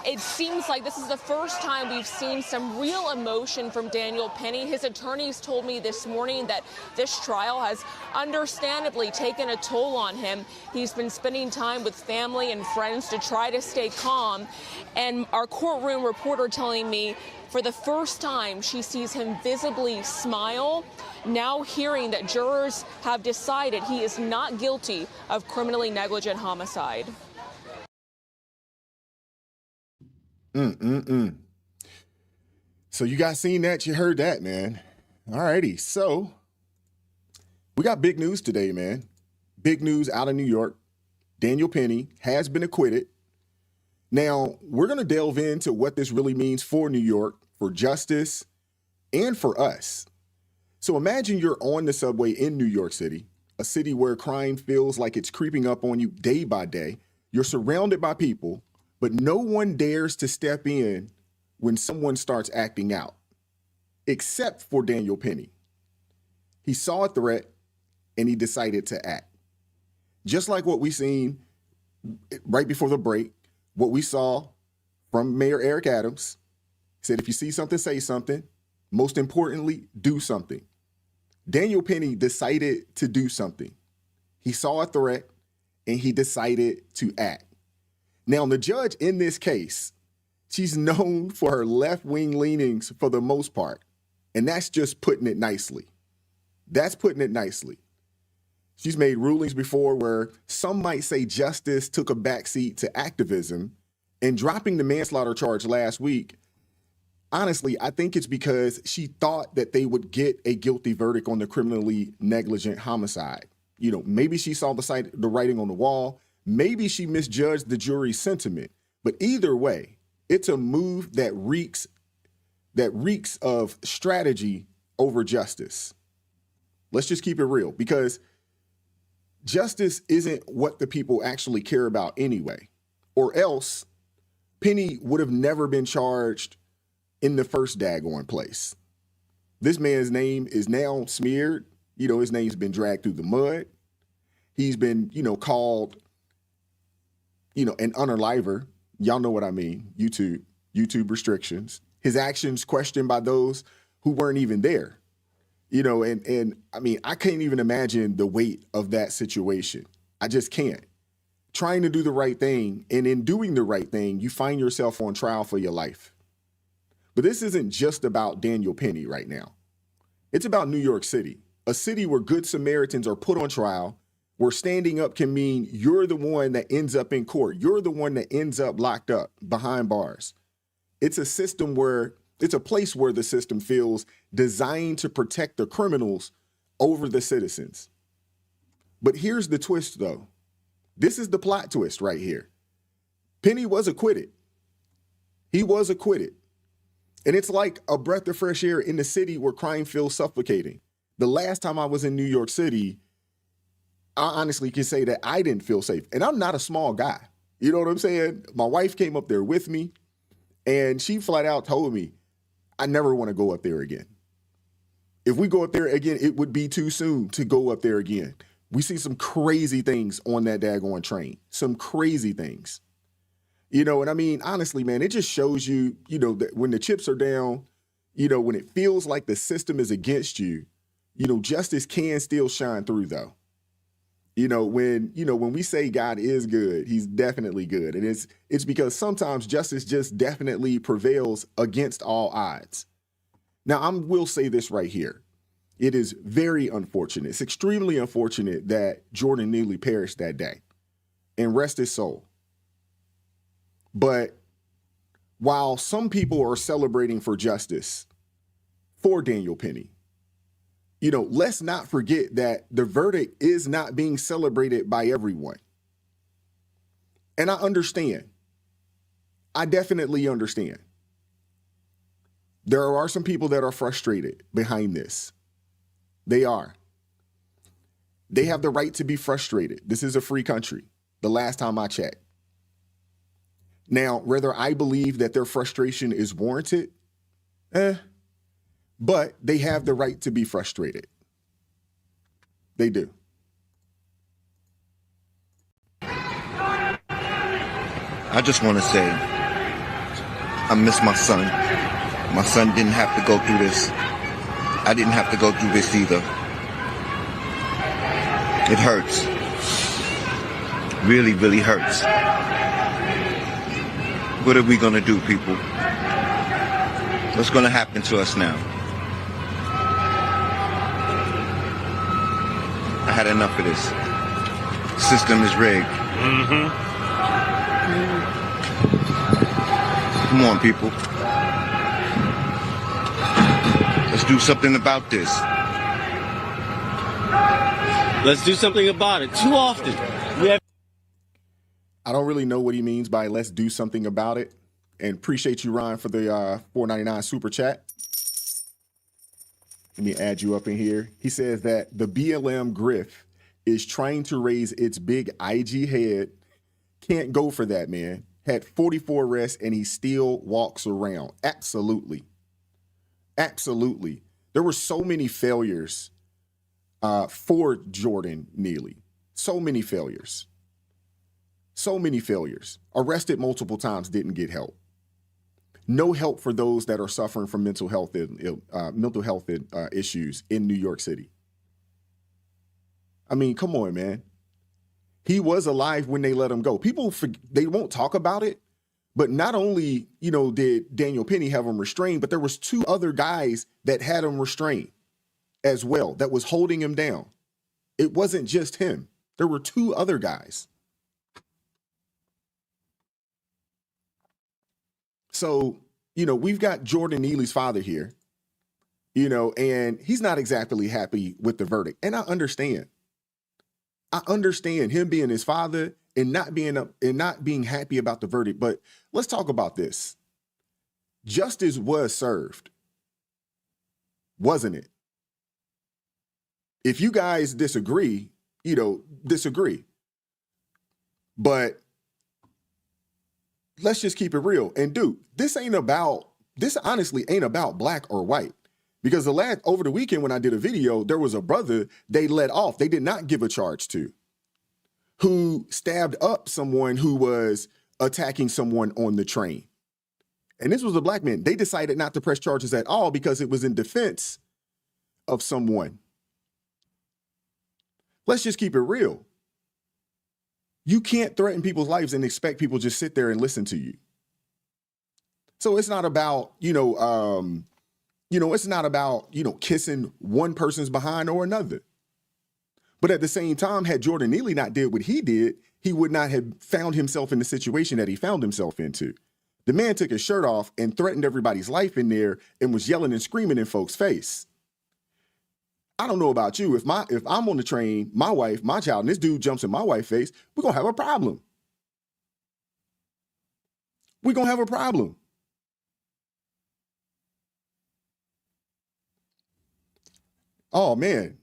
it seems like this is the first time we've seen some real emotion from Daniel Penny. His attorneys told me this morning that this trial has understandably taken a toll on him. He's been spending time with family and friends to try to stay calm. And our courtroom reporter telling me for the first time she sees him visibly smile, now hearing that jurors have decided he is not guilty of criminally negligent homicide. So you guys seen that? You heard that, man. All righty. So we got big news today, man. Big news out of New York. Daniel Penny has been acquitted. Now, we're going to delve into what this really means for New York, for justice, and for us. So imagine you're on the subway in New York City, a city where crime feels like it's creeping up on you day by day. You're surrounded by people, but no one dares to step in when someone starts acting out, except for Daniel Penny. He saw a threat and he decided to act. Just like what we seen right before the break, what we saw from Mayor Eric Adams, said, if you see something, say something. Most importantly, do something. Daniel Penny decided to do something. He saw a threat and he decided to act. Now, the judge in this case, she's known for her left-wing leanings for the most part. And that's just putting it nicely. That's putting it nicely. She's made rulings before where some might say justice took a backseat to activism, and dropping the manslaughter charge last week, honestly, I think it's because she thought that they would get a guilty verdict on the criminally negligent homicide. You know, maybe she saw the writing on the wall. Maybe she misjudged the jury's sentiment. But either way, it's a move that reeks of strategy over justice. Let's just keep it real, because justice isn't what the people actually care about anyway, or else Penny would have never been charged in the first daggone place. This man's name is now smeared. You know, his name's been dragged through the mud. He's been, called, an unaliver. Y'all know what I mean. YouTube restrictions. His actions questioned by those who weren't even there. And I mean, I can't even imagine the weight of that situation. I just can't. Trying to do the right thing, and in doing the right thing, you find yourself on trial for your life. But this isn't just about Daniel Penny right now. It's about New York City, a city where good Samaritans are put on trial, where standing up can mean you're the one that ends up in court. You're the one that ends up locked up behind bars. It's a place where the system feels designed to protect the criminals over the citizens. But here's the twist, though. This is the plot twist right here. Penny was acquitted. He was acquitted. And it's like a breath of fresh air in the city where crime feels suffocating. The last time I was in New York City, I honestly can say that I didn't feel safe. And I'm not a small guy. You know what I'm saying? My wife came up there with me, and she flat out told me, I never want to go up there again. If we go up there again, it would be too soon to go up there again. We see some crazy things on that daggone train, some crazy things. And I mean, honestly, man, it just shows you, that when the chips are down, when it feels like the system is against you, justice can still shine through, though. When we say God is good, he's definitely good. And it's because sometimes justice just definitely prevails against all odds. Now, I will say this right here. It is very unfortunate. It's extremely unfortunate that Jordan Neely perished that day, and rest his soul. But while some people are celebrating for justice for Daniel Penny, let's not forget that the verdict is not being celebrated by everyone. And I understand. I definitely understand. There are some people that are frustrated behind this. They are. They have the right to be frustrated. This is a free country, the last time I checked. Now, whether I believe that their frustration is warranted, but they have the right to be frustrated. They do. I just want to say, I miss my son. My son didn't have to go through this. I didn't have to go through this either. It hurts. Really, really hurts. What are we going to do, people? What's going to happen to us now? I had enough of this. System is rigged. Come on, people. Let's do something about this. Let's do something about it. Too often, I don't really know what he means by let's do something about it. And appreciate you, Ryan, for the $4.99 super chat. Let me add you up in here. He says that the BLM grift is trying to raise its big IG head. Can't go for that, man. Had 44 arrests and he still walks around. Absolutely. Absolutely. There were so many failures for Jordan Neely. So many failures. So many failures. Arrested multiple times, didn't get help. No help for those that are suffering from mental health issues in New York City. I mean, come on, man. He was alive when they let him go. People, they won't talk about it, but not only, did Daniel Penny have him restrained, but there was 2 other guys that had him restrained as well, that was holding him down. It wasn't just him. There were 2 other guys. So, we've got Jordan Neely's father here, and he's not exactly happy with the verdict. And I understand. I understand him being his father and not being happy about the verdict. But let's talk about this. Justice was served, wasn't it? If you guys disagree, disagree. But let's just keep it real. And dude, this honestly ain't about black or white. Because over the weekend when I did a video, there was a brother they let off. They did not give a charge to, who stabbed up someone who was attacking someone on the train. And this was a black man. They decided not to press charges at all because it was in defense of someone. Let's just keep it real. You can't threaten people's lives and expect people just sit there and listen to you. So it's not about, it's not about, kissing one person's behind or another. But at the same time, had Jordan Neely not did what he did, he would not have found himself in the situation that he found himself into. The man took his shirt off and threatened everybody's life in there and was yelling and screaming in folks' face. I don't know about you. If I'm on the train, my wife, my child, and this dude jumps in my wife's face, we're going to have a problem. We're going to have a problem. Oh, man.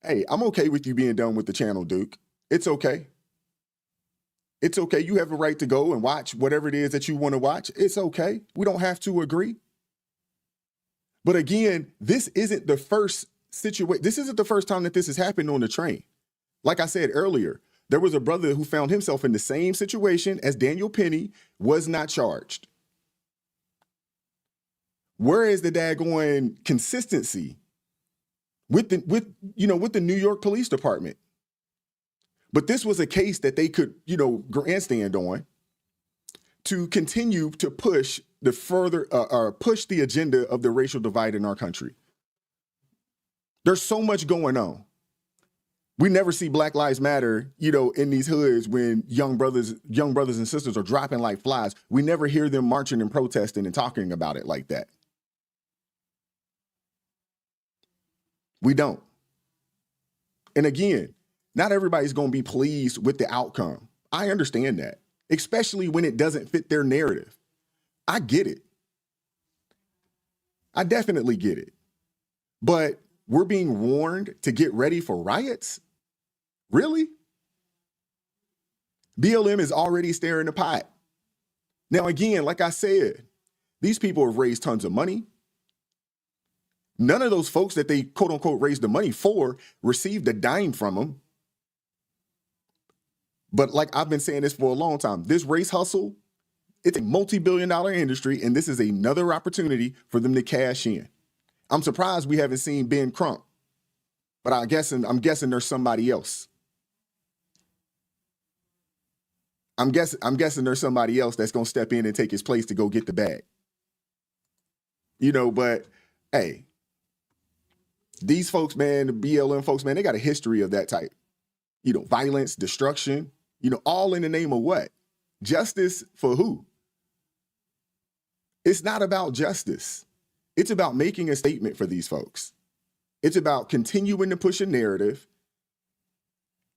Hey, I'm okay with you being done with the channel, Duke. It's okay. It's okay. You have a right to go and watch whatever it is that you want to watch. It's okay. We don't have to agree. But again, this isn't the first situation. This isn't the first time that this has happened on the train. Like I said earlier, there was a brother who found himself in the same situation as Daniel Penny, was not charged. Where is the daggone consistency with the New York Police Department? But this was a case that they could, grandstand on to continue to push push the agenda of the racial divide in our country. There's so much going on. We never see Black Lives Matter, in these hoods when young brothers and sisters are dropping like flies. We never hear them marching and protesting and talking about it like that. We don't. And again, not everybody's going to be pleased with the outcome. I understand that, especially when it doesn't fit their narrative. I get it. I definitely get it. But we're being warned to get ready for riots? Really? BLM is already stirring the pot. Now, again, like I said, these people have raised tons of money. None of those folks that they quote unquote raised the money for received a dime from them. But like I've been saying this for a long time, this race hustle, it's a multi-billion-dollar industry, and this is another opportunity for them to cash in. I'm surprised we haven't seen Ben Crump, but I'm guessing there's somebody else. I'm guessing there's somebody else that's going to step in and take his place to go get the bag. But hey, these folks, man, the BLM folks, man, they got a history of that type. Violence, destruction, all in the name of what? Justice for who? It's not about justice. It's about making a statement for these folks. It's about continuing to push a narrative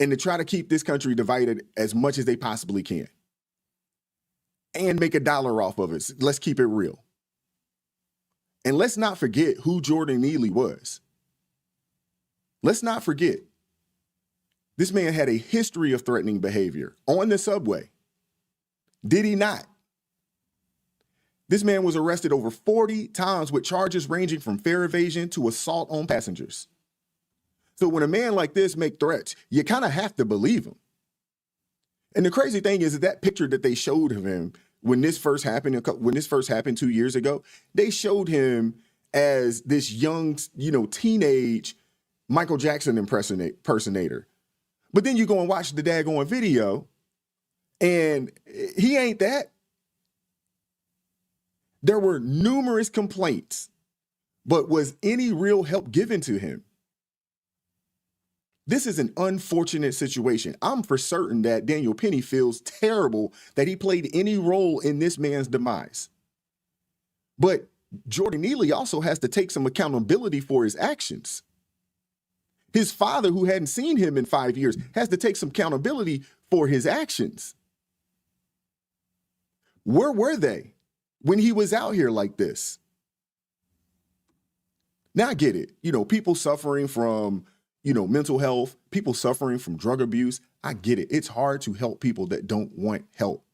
and to try to keep this country divided as much as they possibly can and make $1 off of it. Let's keep it real. And let's not forget who Jordan Neely was. Let's not forget. This man had a history of threatening behavior on the subway. Did he not? This man was arrested over 40 times with charges ranging from fare evasion to assault on passengers. So when a man like this make threats, you kind of have to believe him. And the crazy thing is that picture that they showed of him when this first happened 2 years ago, they showed him as this young, teenage Michael Jackson impersonator. But then you go and watch the daggone video, and he ain't that. There were numerous complaints, but was any real help given to him? This is an unfortunate situation. I'm for certain that Daniel Penny feels terrible that he played any role in this man's demise. But Jordan Neely also has to take some accountability for his actions. His father, who hadn't seen him in 5 years, has to take some accountability for his actions. Where were they when he was out here like this? Now I get it. People suffering from, mental health, people suffering from drug abuse. I get it. It's hard to help people that don't want help.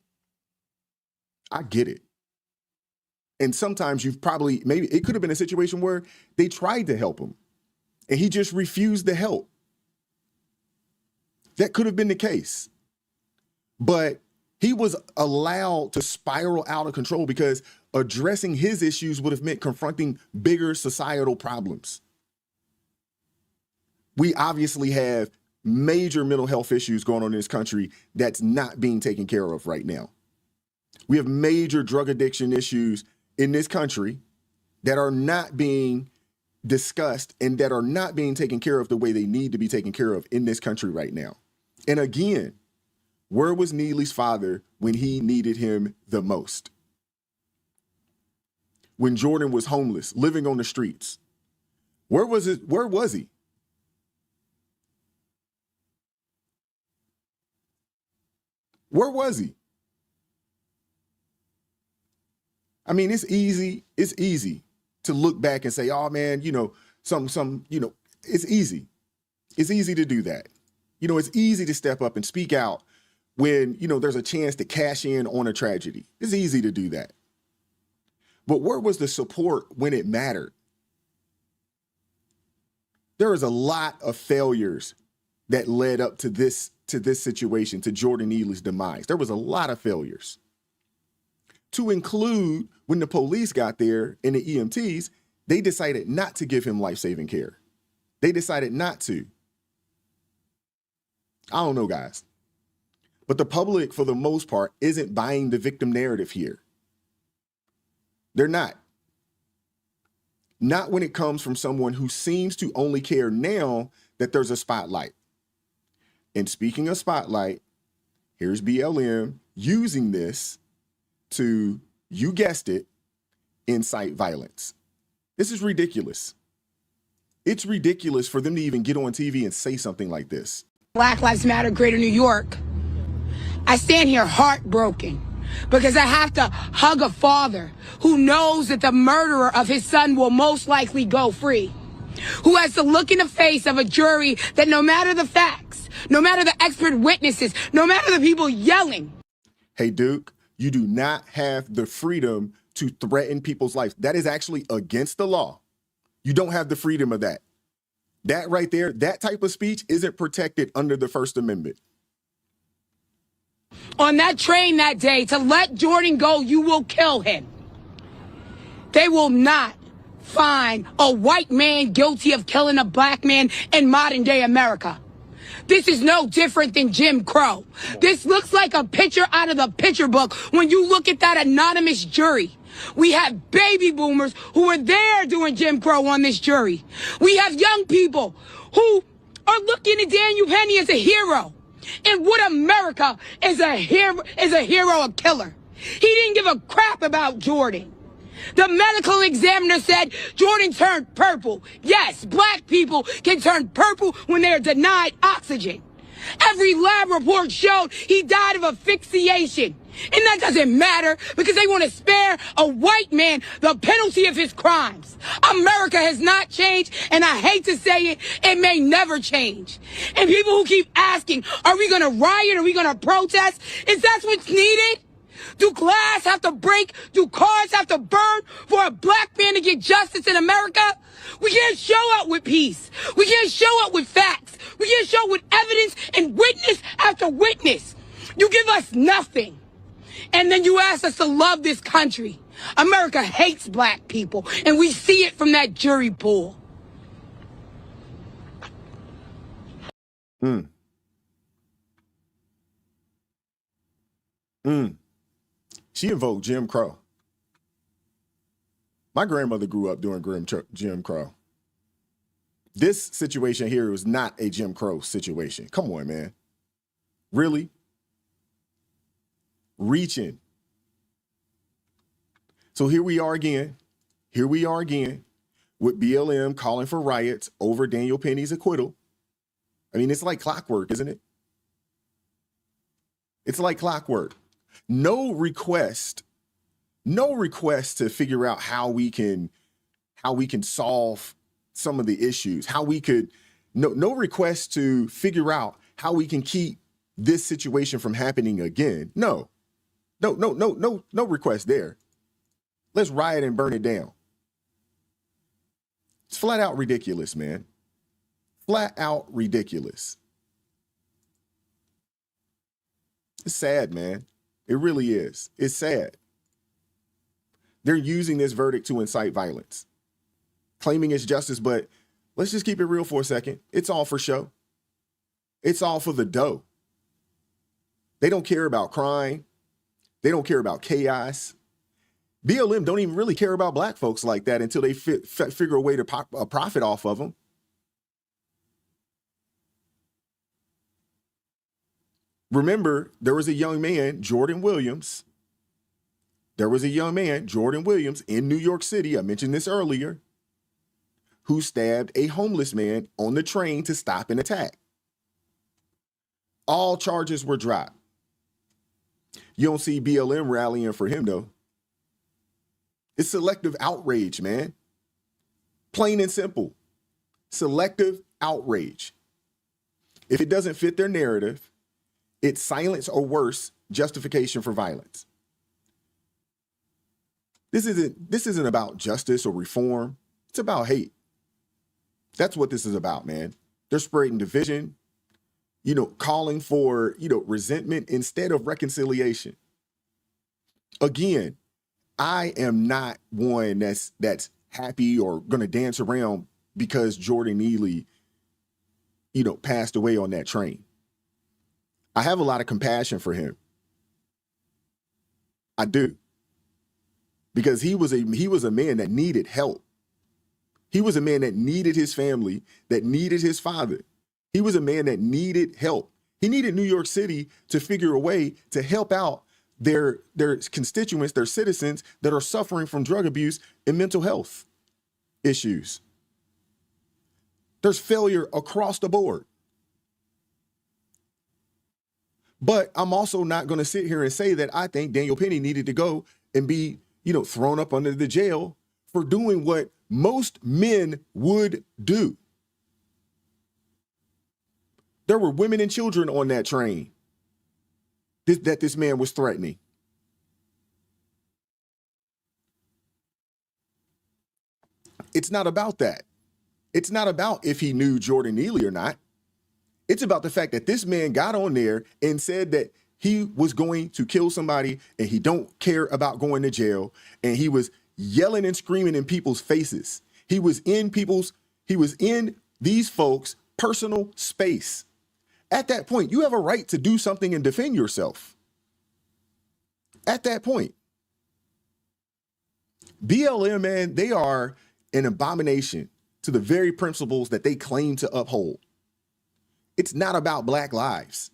I get it. And sometimes maybe it could have been a situation where they tried to help him and he just refused the help. That could have been the case. But he was allowed to spiral out of control because addressing his issues would have meant confronting bigger societal problems. We obviously have major mental health issues going on in this country that's not being taken care of right now. We have major drug addiction issues in this country that are not being discussed and that are not being taken care of the way they need to be taken care of in this country right now. And again, where was Neely's father when he needed him the most? When Jordan was homeless, living on the streets, where was he? Where was he? I mean, it's easy to look back and say, oh man, it's easy. It's easy to do that. It's easy to step up and speak out when, there's a chance to cash in on a tragedy. It's easy to do that. But where was the support when it mattered? There is a lot of failures that led up to this situation, to Jordan Neely's demise. There was a lot of failures. To include when the police got there and the EMTs, they decided not to give him life-saving care. They decided not to. I don't know, guys. But the public, for the most part, isn't buying the victim narrative here. They're not. Not when it comes from someone who seems to only care now that there's a spotlight. And speaking of spotlight, here's BLM using this to, you guessed it, incite violence. This is ridiculous. It's ridiculous for them to even get on TV and say something like this. Black Lives Matter, Greater New York. I stand here heartbroken because I have to hug a father who knows that the murderer of his son will most likely go free, who has to look in the face of a jury that no matter the facts, no matter the expert witnesses, no matter the people yelling. Hey, Duke, you do not have the freedom to threaten people's lives. That is actually against the law. You don't have the freedom of that. That right there, that type of speech isn't protected under the First Amendment. On that train that day, to let Jordan go, you will kill him. They will not find a white man guilty of killing a black man in modern day America. This is no different than Jim Crow. This looks like a picture out of the picture book when you look at that anonymous jury. We have baby boomers who were there doing Jim Crow on this jury. We have young people who are looking at Daniel Penny as a hero. And what America is a hero, a killer. He didn't give a crap about Jordan. The medical examiner said Jordan turned purple. Yes, black people can turn purple when they're denied oxygen. Every lab report showed he died of asphyxiation. And that doesn't matter because they want to spare a white man the penalty of his crimes. America has not changed, and I hate to say it, it may never change. And people who keep asking, are we going to riot? Are we going to protest? Is that what's needed? Do glass have to break? Do cars have to burn for a black man to get justice in America? We can't show up with peace. We can't show up with facts. We can't show up with evidence and witness after witness. You give us nothing. And then you ask us to love this country. America hates black people, and we see it from that jury pool. She invoked Jim Crow. My grandmother grew up during Jim Crow. This situation here was not a Jim Crow situation. Come on, man. Really? Reaching. So here we are again. Here we are again with BLM calling for riots over Daniel Penny's acquittal. I mean, it's like clockwork, isn't it? It's like clockwork. No request to figure out how we can solve some of the issues, no request to figure out how we can keep this situation from happening again. No request there. Let's riot and burn it down. It's flat out ridiculous, man. Flat out ridiculous. It's sad, man. It really is. It's sad. They're using this verdict to incite violence, claiming it's justice, but let's just keep it real for a second. It's all for show. It's all for the dough. They don't care about crime. They don't care about chaos. BLM don't even really care about black folks like that until they figure a way to profit off of them. Remember, there was a young man, Jordan Williams. There was a young man, Jordan Williams, in New York City, I mentioned this earlier, who stabbed a homeless man on the train to stop an attack. All charges were dropped. You don't see BLM rallying for him, though. It's selective outrage, man. Plain and simple. Selective outrage. If it doesn't fit their narrative, it's silence or worse, justification for violence. This isn't about justice or reform. It's about hate. That's what this is about, man. They're spreading division, calling for, resentment instead of reconciliation. Again, I am not one that's happy or going to dance around because Jordan Neely, passed away on that train. I have a lot of compassion for him. I do. Because he was a man that needed help. He was a man that needed his family, that needed his father. He was a man that needed help. He needed New York City to figure a way to help out their constituents, their citizens that are suffering from drug abuse and mental health issues. There's failure across the board. But I'm also not going to sit here and say that I think Daniel Penny needed to go and be, thrown up under the jail for doing what most men would do. There were women and children on that train that this man was threatening. It's not about that. It's not about if he knew Jordan Neely or not. It's about the fact that this man got on there and said that he was going to kill somebody and he don't care about going to jail. And he was yelling and screaming in people's faces. He was in these folks' personal space. At that point, you have a right to do something and defend yourself. At that point. BLM, man, they are an abomination to the very principles that they claim to uphold. It's not about black lives.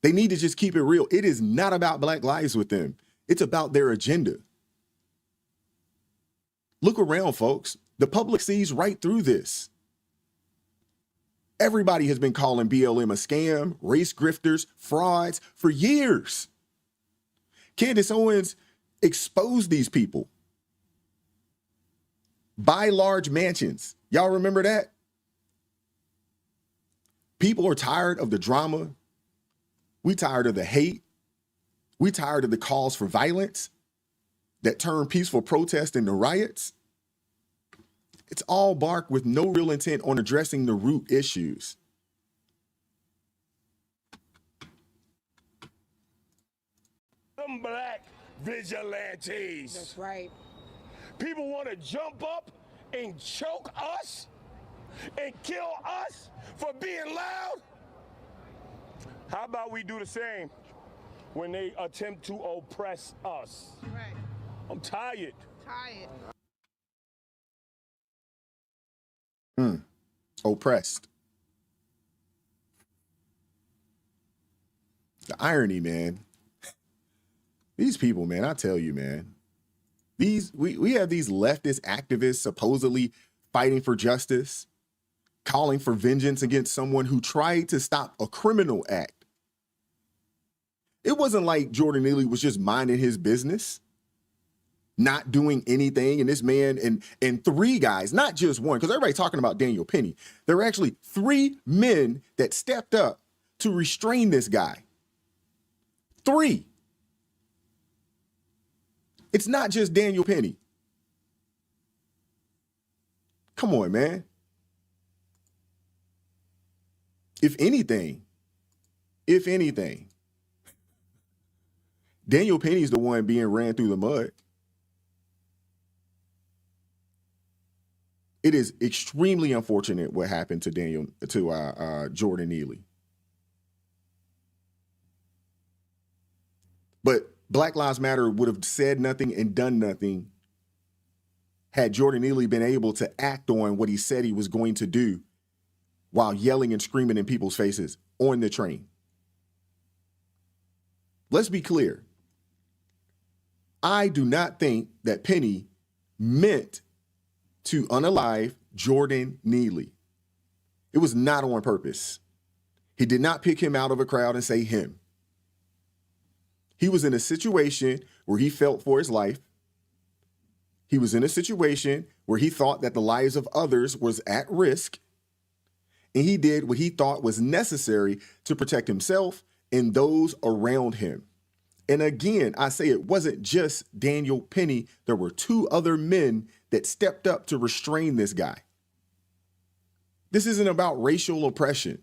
They need to just keep it real. It is not about black lives with them. It's about their agenda. Look around, folks. The public sees right through this. Everybody has been calling BLM a scam, race grifters, frauds for years. Candace Owens exposed these people. Buy large mansions. Y'all remember that? People are tired of the drama. We tired of the hate. We tired of the calls for violence that turn peaceful protest into riots. It's all bark with no real intent on addressing the root issues. Some black vigilantes. That's right. People want to jump up and choke us and kill us for being loud. How about we do the same when they attempt to oppress us? Right. I'm tired. Oppressed. The irony, man. These people, man, I tell you, man. We have these leftist activists supposedly fighting for justice, calling for vengeance against someone who tried to stop a criminal act. It wasn't like Jordan Neely was just minding his business, not doing anything. And this man and three guys, not just one, because everybody's talking about Daniel Penny. There were actually 3 men that stepped up to restrain this guy. 3. It's not just Daniel Penny. Come on, man. If anything, Daniel Penny's the one being ran through the mud. It is extremely unfortunate what happened to Jordan Neely. But Black Lives Matter would have said nothing and done nothing had Jordan Neely been able to act on what he said he was going to do while yelling and screaming in people's faces on the train. Let's be clear. I do not think that Penny meant to unalive Jordan Neely. It was not on purpose. He did not pick him out of a crowd and say him. He was in a situation where he felt for his life. He was in a situation where he thought that the lives of others was at risk. And he did what he thought was necessary to protect himself and those around him. And again, I say it wasn't just Daniel Penny. There were 2 other men that stepped up to restrain this guy. This isn't about racial oppression.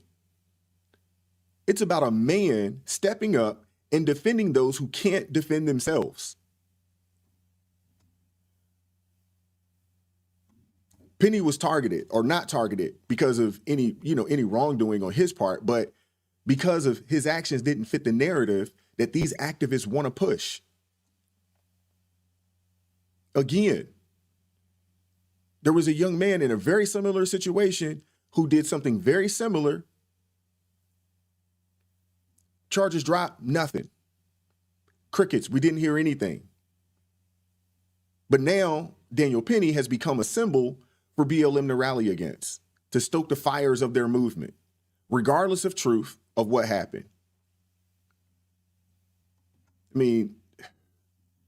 It's about a man stepping up and defending those who can't defend themselves. Penny was targeted, or not targeted, because of any wrongdoing on his part, but because of his actions didn't fit the narrative that these activists want to push. Again, there was a young man in a very similar situation who did something very similar. Charges dropped, nothing. Crickets, we didn't hear anything. But now Daniel Penny has become a symbol for BLM to rally against, to stoke the fires of their movement, regardless of truth of what happened. I mean,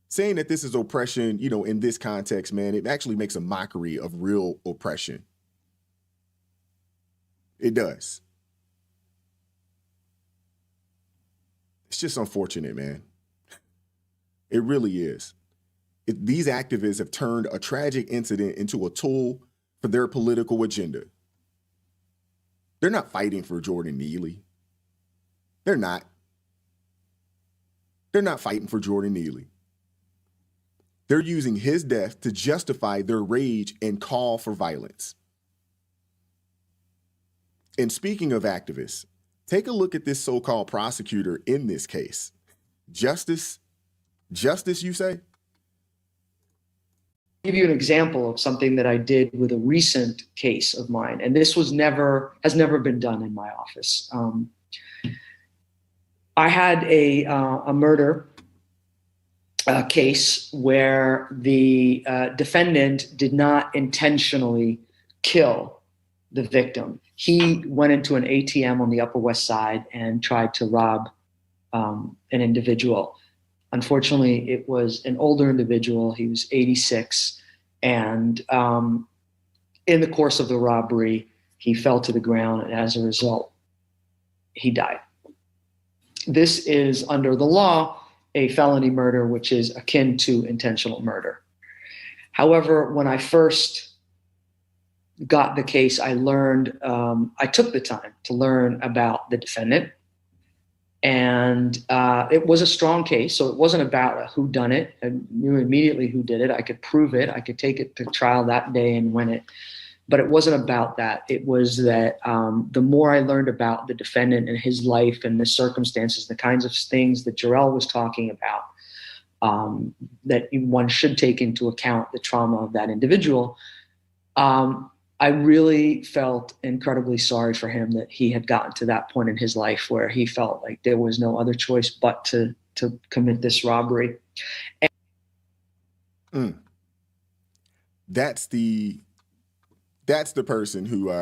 saying that this is oppression, in this context, man, it actually makes a mockery of real oppression. It does. It's just unfortunate, man. It really is. These activists have turned a tragic incident into a tool for their political agenda. They're not fighting for Jordan Neely. They're not. They're not fighting for Jordan Neely. They're using his death to justify their rage and call for violence. And speaking of activists, take a look at this so-called prosecutor in this case. Justice, you say? I'll give you an example of something that I did with a recent case of mine, and this has never been done in my office. I had a murder case where the defendant did not intentionally kill the victim. He went into an ATM on the Upper West Side and tried to rob an individual. Unfortunately, it was an older individual. He was 86. And in the course of the robbery, he fell to the ground, and as a result, he died. This is, under the law, a felony murder, which is akin to intentional murder. However, when I first got the case, I learned, I took the time to learn about the defendant. And it was a strong case, so it wasn't about a whodunit. I knew immediately who did it. I could prove it. I could take it to trial that day and win it. But it wasn't about that. It was that the more I learned about the defendant and his life and the circumstances, the kinds of things that Jarrell was talking about, that one should take into account the trauma of that individual, I really felt incredibly sorry for him that he had gotten to that point in his life where he felt like there was no other choice but to commit this robbery. That's the person who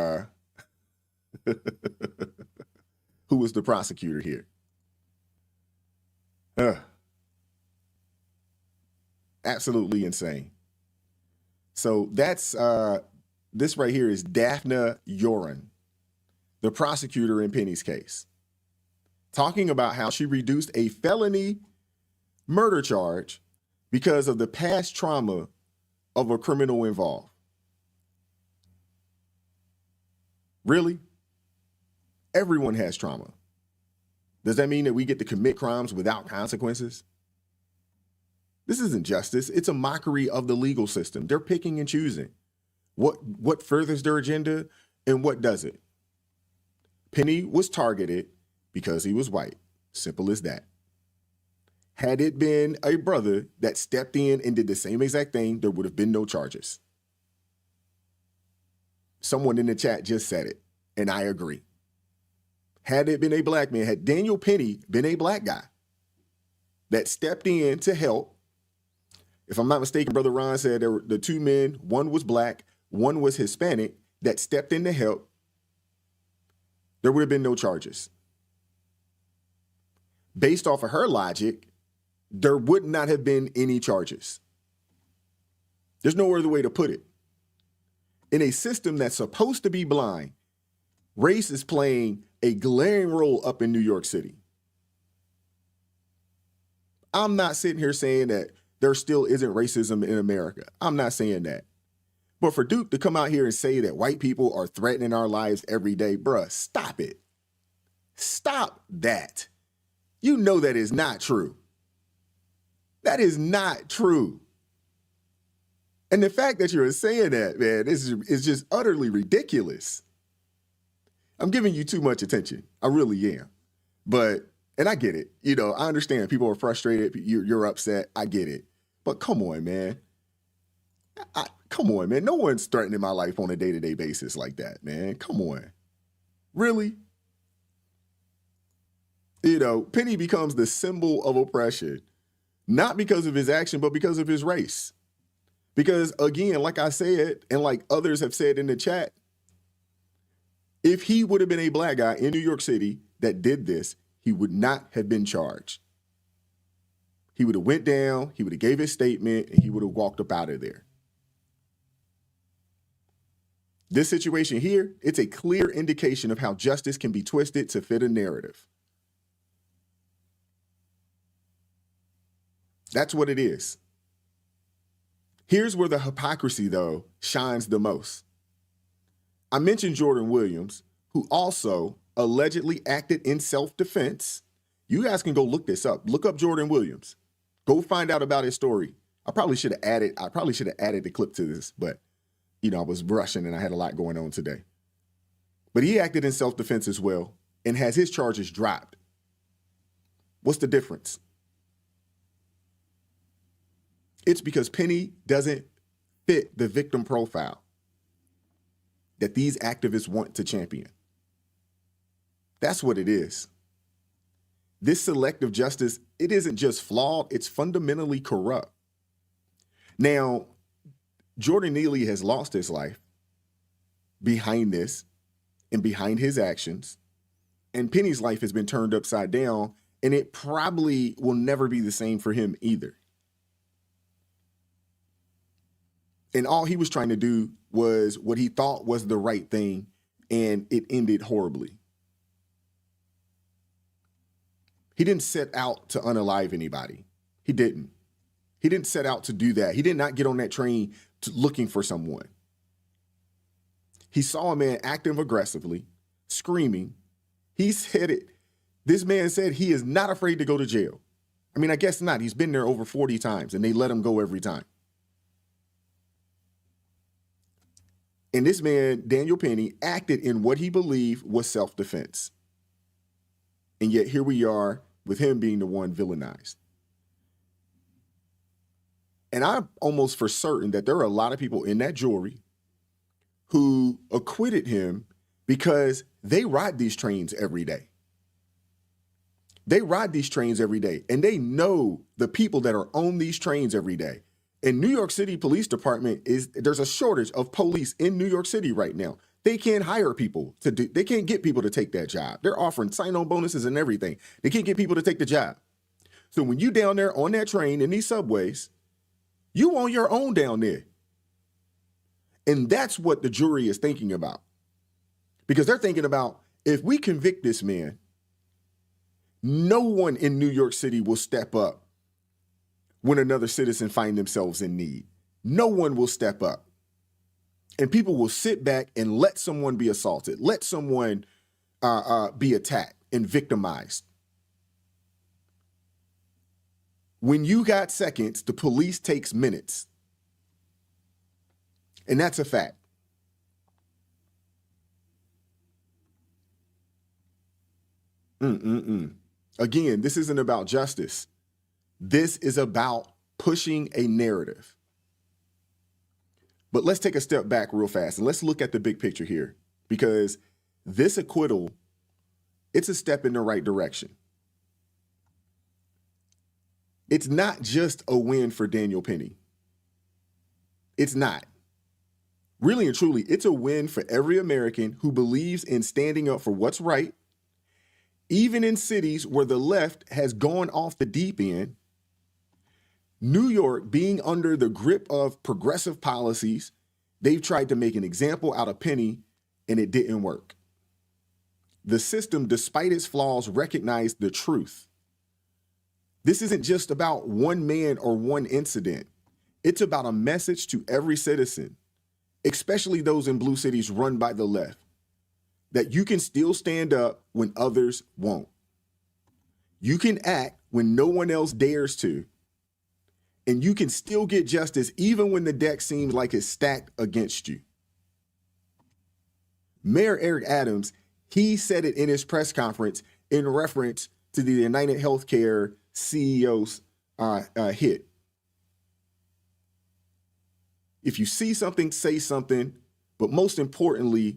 who was the prosecutor here. Absolutely insane. So that's this right here is Daphne Yoren, the prosecutor in Penny's case, talking about how she reduced a felony murder charge because of the past trauma of a criminal involved. Really? Everyone has trauma. Does that mean that we get to commit crimes without consequences? This isn't justice. It's a mockery of the legal system. They're picking and choosing what furthers their agenda and what doesn't. Penny was targeted because he was white. Simple as that. Had it been a brother that stepped in and did the same exact thing, there would have been no charges. Someone in the chat just said it, and I agree. Had it been a black man, had Daniel Penny been a black guy that stepped in to help, if I'm not mistaken, Brother Ron said there were the two men, one was black, one was Hispanic, that stepped in to help, there would have been no charges. Based off of her logic, there would not have been any charges. There's no other way to put it. In a system that's supposed to be blind, race is playing a glaring role up in New York City. I'm not sitting here saying that there still isn't racism in America. I'm not saying that. But for Duke to come out here and say that white people are threatening our lives every day, bruh, stop it. Stop that. You know that is not true. That is not true. And the fact that you're saying that, man, is just utterly ridiculous. I'm giving you too much attention. I really am. And I get it. You know, I understand people are frustrated. You're upset. I get it. But come on, man. Come on, man. No one's threatening my life on a day-to-day basis like that, man. Come on. Really? You know, Penny becomes the symbol of oppression, not because of his action, but because of his race. Because again, like I said, and like others have said in the chat, if he would have been a black guy in New York City that did this, he would not have been charged. He would have went down, he would have gave his statement, and he would have walked up out of there. This situation here, it's a clear indication of how justice can be twisted to fit a narrative. That's what it is. Here's where the hypocrisy, though, shines the most. I mentioned Jordan Williams, who also allegedly acted in self-defense. You guys can go look this up. Look up Jordan Williams. Go find out about his story. I probably should have added the clip to this, but you know, I was rushing and I had a lot going on today. But he acted in self-defense as well and has his charges dropped. What's the difference? It's because Penny doesn't fit the victim profile that these activists want to champion. That's what it is. This selective justice, it isn't just flawed, it's fundamentally corrupt. Now, Jordan Neely has lost his life. behind this and behind his actions. And Penny's life has been turned upside down, and it probably will never be the same for him either. And all he was trying to do was what he thought was the right thing, and it ended horribly. He didn't set out to unalive anybody. He didn't. He didn't set out to do that. He did not get on that train looking for someone. He saw a man acting aggressively, screaming. He said it. This man said he is not afraid to go to jail. I mean, I guess not. He's been there over 40 times, and they let him go every time. And this man, Daniel Penny, acted in what he believed was self-defense. And yet here we are with him being the one villainized. And I'm almost for certain that there are a lot of people in that jury who acquitted him because they ride these trains every day. They ride these trains every day, and they know the people that are on these trains every day. In New York City Police Department, there's a shortage of police in New York City right now. They can't hire people they can't get people to take that job. They're offering sign-on bonuses and everything. They can't get people to take the job. So when you down there on that train in these subways, you on your own down there. And that's what the jury is thinking about. Because they're thinking about, if we convict this man, no one in New York City will step up when another citizen finds themselves in need. No one will step up. And people will sit back and let someone be assaulted, let someone be attacked and victimized. When you got seconds, the police takes minutes. And that's a fact. Again, this isn't about justice. This is about pushing a narrative. But let's take a step back real fast and let's look at the big picture here, because this acquittal, it's a step in the right direction. It's not just a win for Daniel Penny. It's not. Really and truly, it's a win for every American who believes in standing up for what's right, even in cities where the left has gone off the deep end. New York, being under the grip of progressive policies, they've tried to make an example out of Penny, and it didn't work. The system, despite its flaws, recognized the truth. This isn't just about one man or one incident. It's about a message to every citizen, especially those in blue cities run by the left, that you can still stand up when others won't. You can act when no one else dares to. And you can still get justice even when the deck seems like it's stacked against you. Mayor Eric Adams, he said it in his press conference in reference to the United Healthcare CEO's hit. If you see something, say something, but most importantly,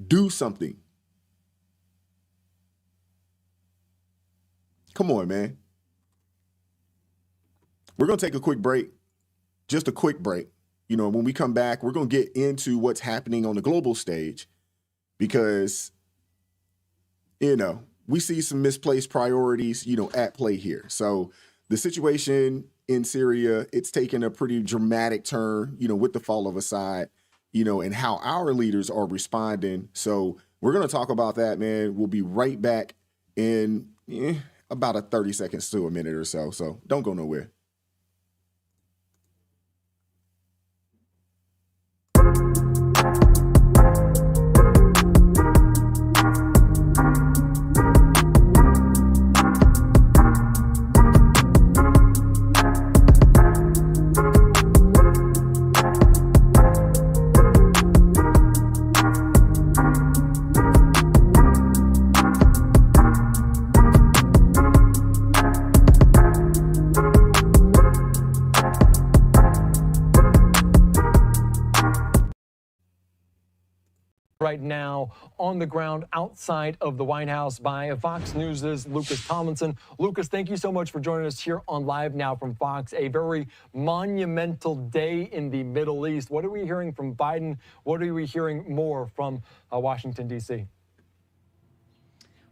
do something. Come on, man. We're going to take a quick break, just a quick break. You know, when we come back, we're going to get into what's happening on the global stage because, you know, we see some misplaced priorities, you know, at play here. So the situation in Syria, it's taken a pretty dramatic turn, you know, with the fall of Assad, you know, and how our leaders are responding. So we're going to talk about that, man. We'll be right back in about a 30 seconds to a minute or so. So don't go nowhere. right now on the ground outside of the White House by Fox News' Lucas Tomlinson. Lucas, thank you so much for joining us here on Live Now from Fox. A very monumental day in the Middle East. What are we hearing from Biden? What are we hearing more from Washington, D.C.?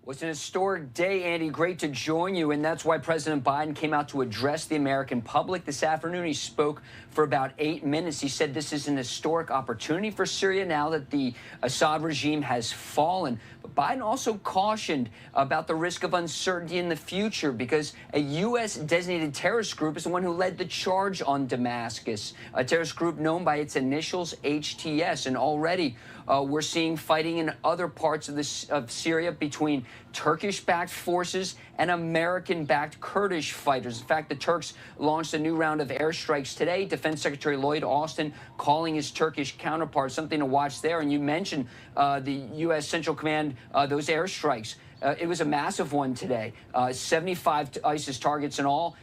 Well, it's an historic day, Andy. Great to join you. And that's why President Biden came out to address the American public this afternoon. He spoke for about 8 minutes. He said this is an historic opportunity for Syria now that the Assad regime has fallen. But Biden also cautioned about the risk of uncertainty in the future because a U.S. designated terrorist group is the one who led the charge on Damascus, a terrorist group known by its initials HTS. And already we're seeing fighting in other parts of Syria between Turkish-backed forces and American-backed Kurdish fighters. In fact, the Turks launched a new round of airstrikes today. Defense Secretary Lloyd Austin calling his Turkish counterpart, something to watch there. And you mentioned the U.S. Central Command, those airstrikes. It was a massive one today. 75 ISIS targets in all.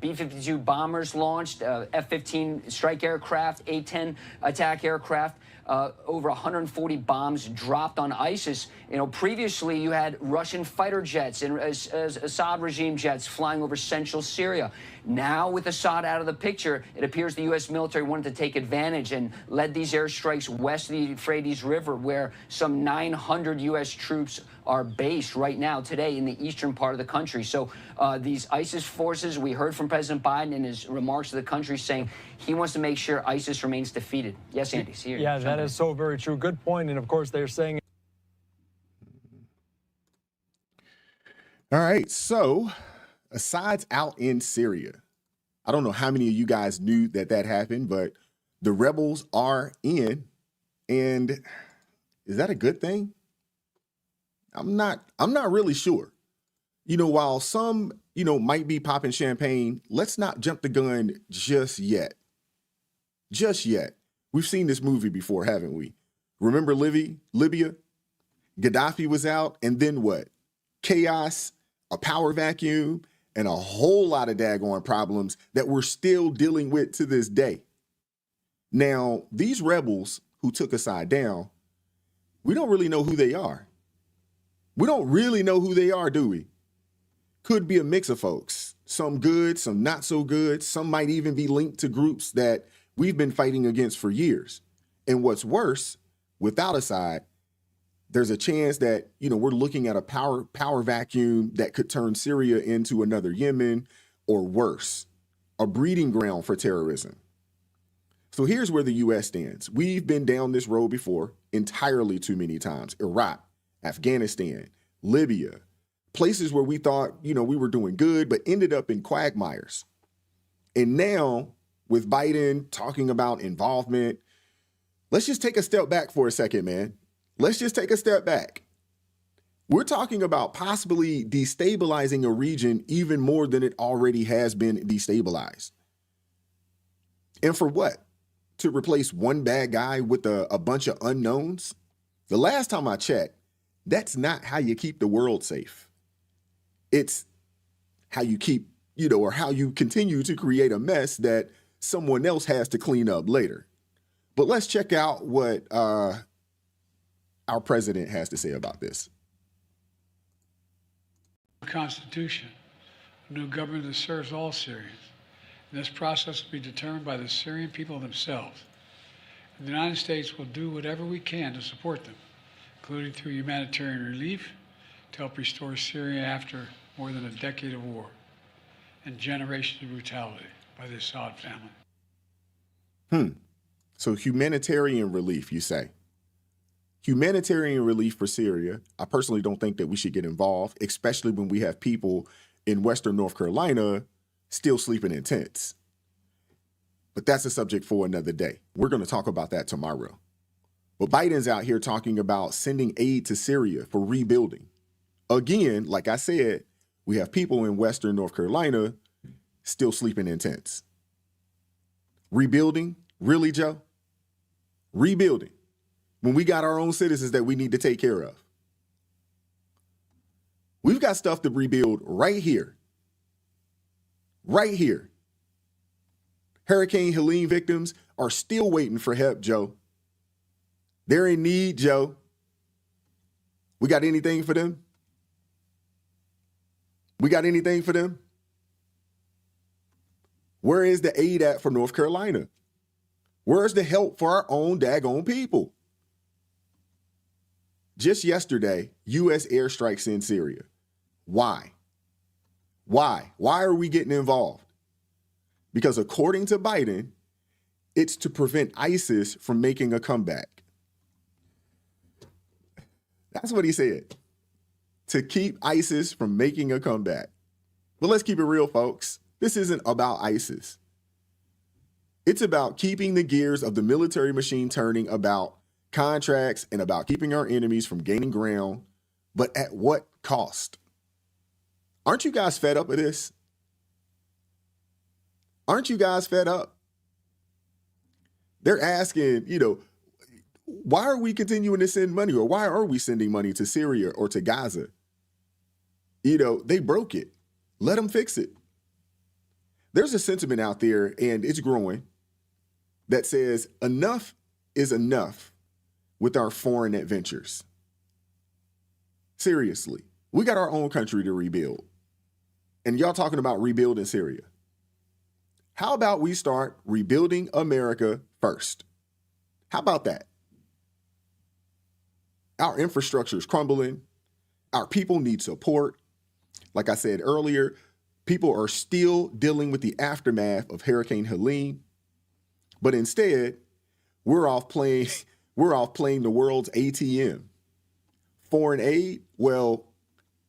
B-52 bombers launched, F-15 strike aircraft, A-10 attack aircraft. Over 140 bombs dropped on ISIS. You know, previously you had Russian fighter jets and Assad regime jets flying over central Syria. Now, with Assad out of the picture, it appears the U.S. military wanted to take advantage and led these airstrikes west of the Euphrates River, where some 900 U.S. troops are based right now today in the eastern part of the country. So these ISIS forces, we heard from President Biden in his remarks to the country saying he wants to make sure ISIS remains defeated. Yes, Andy. Here, yeah, that is so very true. Good point. And of course, they're saying. All right. So Assad's out in Syria. I don't know how many of you guys knew that happened, but the rebels are in. And is that a good thing? I'm not really sure. You know, while some, might be popping champagne, let's not jump the gun just yet. Just yet. We've seen this movie before, haven't we? Remember Libya? Gaddafi was out, and then what? Chaos, a power vacuum, and a whole lot of daggone problems that we're still dealing with to this day. Now, these rebels who took Assad down, we don't really know who they are. We don't really know who they are, do we? Could be a mix of folks. Some good, some not so good. Some might even be linked to groups that we've been fighting against for years. And what's worse, without Assad, there's a chance that, we're looking at a power vacuum that could turn Syria into another Yemen or worse, a breeding ground for terrorism. So here's where the U.S. stands. We've been down this road before entirely too many times. Iraq, Afghanistan, Libya, places where we thought, we were doing good, but ended up in quagmires. And now with Biden talking about involvement, let's just take a step back for a second, man. Let's just take a step back. We're talking about possibly destabilizing a region even more than it already has been destabilized. And for what? To replace one bad guy with a bunch of unknowns? The last time I checked, that's not how you keep the world safe. It's how you keep, or how you continue to create a mess that someone else has to clean up later. But let's check out what our president has to say about this. Constitution, a new government that serves all Syrians. And this process will be determined by the Syrian people themselves. And the United States will do whatever we can to support them, including through humanitarian relief to help restore Syria after more than a decade of war and generations of brutality by the Assad family. So humanitarian relief, you say? Humanitarian relief for Syria. I personally don't think that we should get involved, especially when we have people in Western North Carolina still sleeping in tents. But that's a subject for another day. We're going to talk about that tomorrow. But Biden's out here talking about sending aid to Syria for rebuilding. Again, like I said, we have people in Western North Carolina still sleeping in tents. Rebuilding? Really, Joe? Rebuilding. When we got our own citizens that we need to take care of. We've got stuff to rebuild right here. Right here. Hurricane Helene victims are still waiting for help, Joe. They're in need, Joe. We got anything for them? We got anything for them? Where is the aid at for North Carolina? Where's the help for our own daggone people? Just yesterday, U.S. airstrikes in Syria. Why? Why? Why are we getting involved? Because according to Biden, it's to prevent ISIS from making a comeback. That's what he said. To keep ISIS from making a comeback. But let's keep it real, folks. This isn't about ISIS. It's about keeping the gears of the military machine turning, about contracts, and about keeping our enemies from gaining ground. But at what cost? Aren't you guys fed up with this? Aren't you guys fed up? They're asking, why are we continuing to send money, or why are we sending money to Syria or to Gaza? They broke it. Let them fix it. There's a sentiment out there, and it's growing, that says enough is enough with our foreign adventures. Seriously, we got our own country to rebuild. And y'all talking about rebuilding Syria. How about we start rebuilding America first? How about that? Our infrastructure is crumbling. Our people need support. Like I said earlier, people are still dealing with the aftermath of Hurricane Helene. But instead, we're off playing the world's ATM. Foreign aid, well,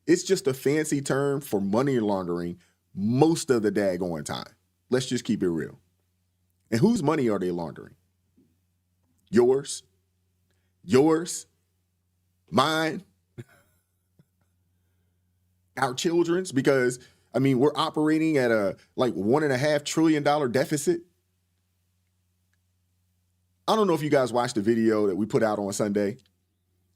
it's just a fancy term for money laundering most of the daggone time. Let's just keep it real. And whose money are they laundering? Yours? Yours? Mine? Our children's? Because, we're operating at a $1.5 trillion deficit. I don't know if you guys watched the video that we put out on Sunday,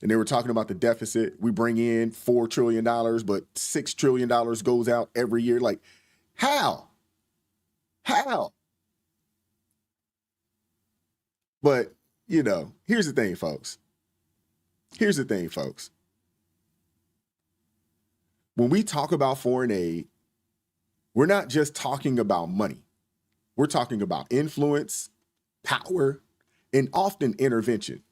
and they were talking about the deficit. We bring in $4 trillion, but $6 trillion goes out every year. Like, how? How? But, here's the thing, folks. Here's the thing, folks. When we talk about foreign aid, we're not just talking about money. We're talking about influence, power, and often intervention.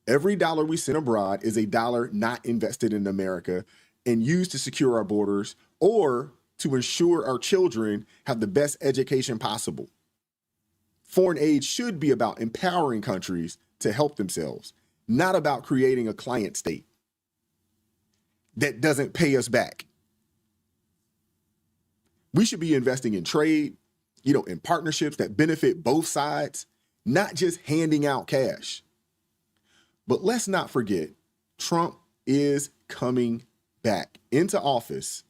Every dollar we send abroad is a dollar not invested in America and used to secure our borders or to ensure our children have the best education possible. Foreign aid should be about empowering countries to help themselves, not about creating a client state that doesn't pay us back. We should be investing in trade, in partnerships that benefit both sides, not just handing out cash. But let's not forget, Trump is coming back into office.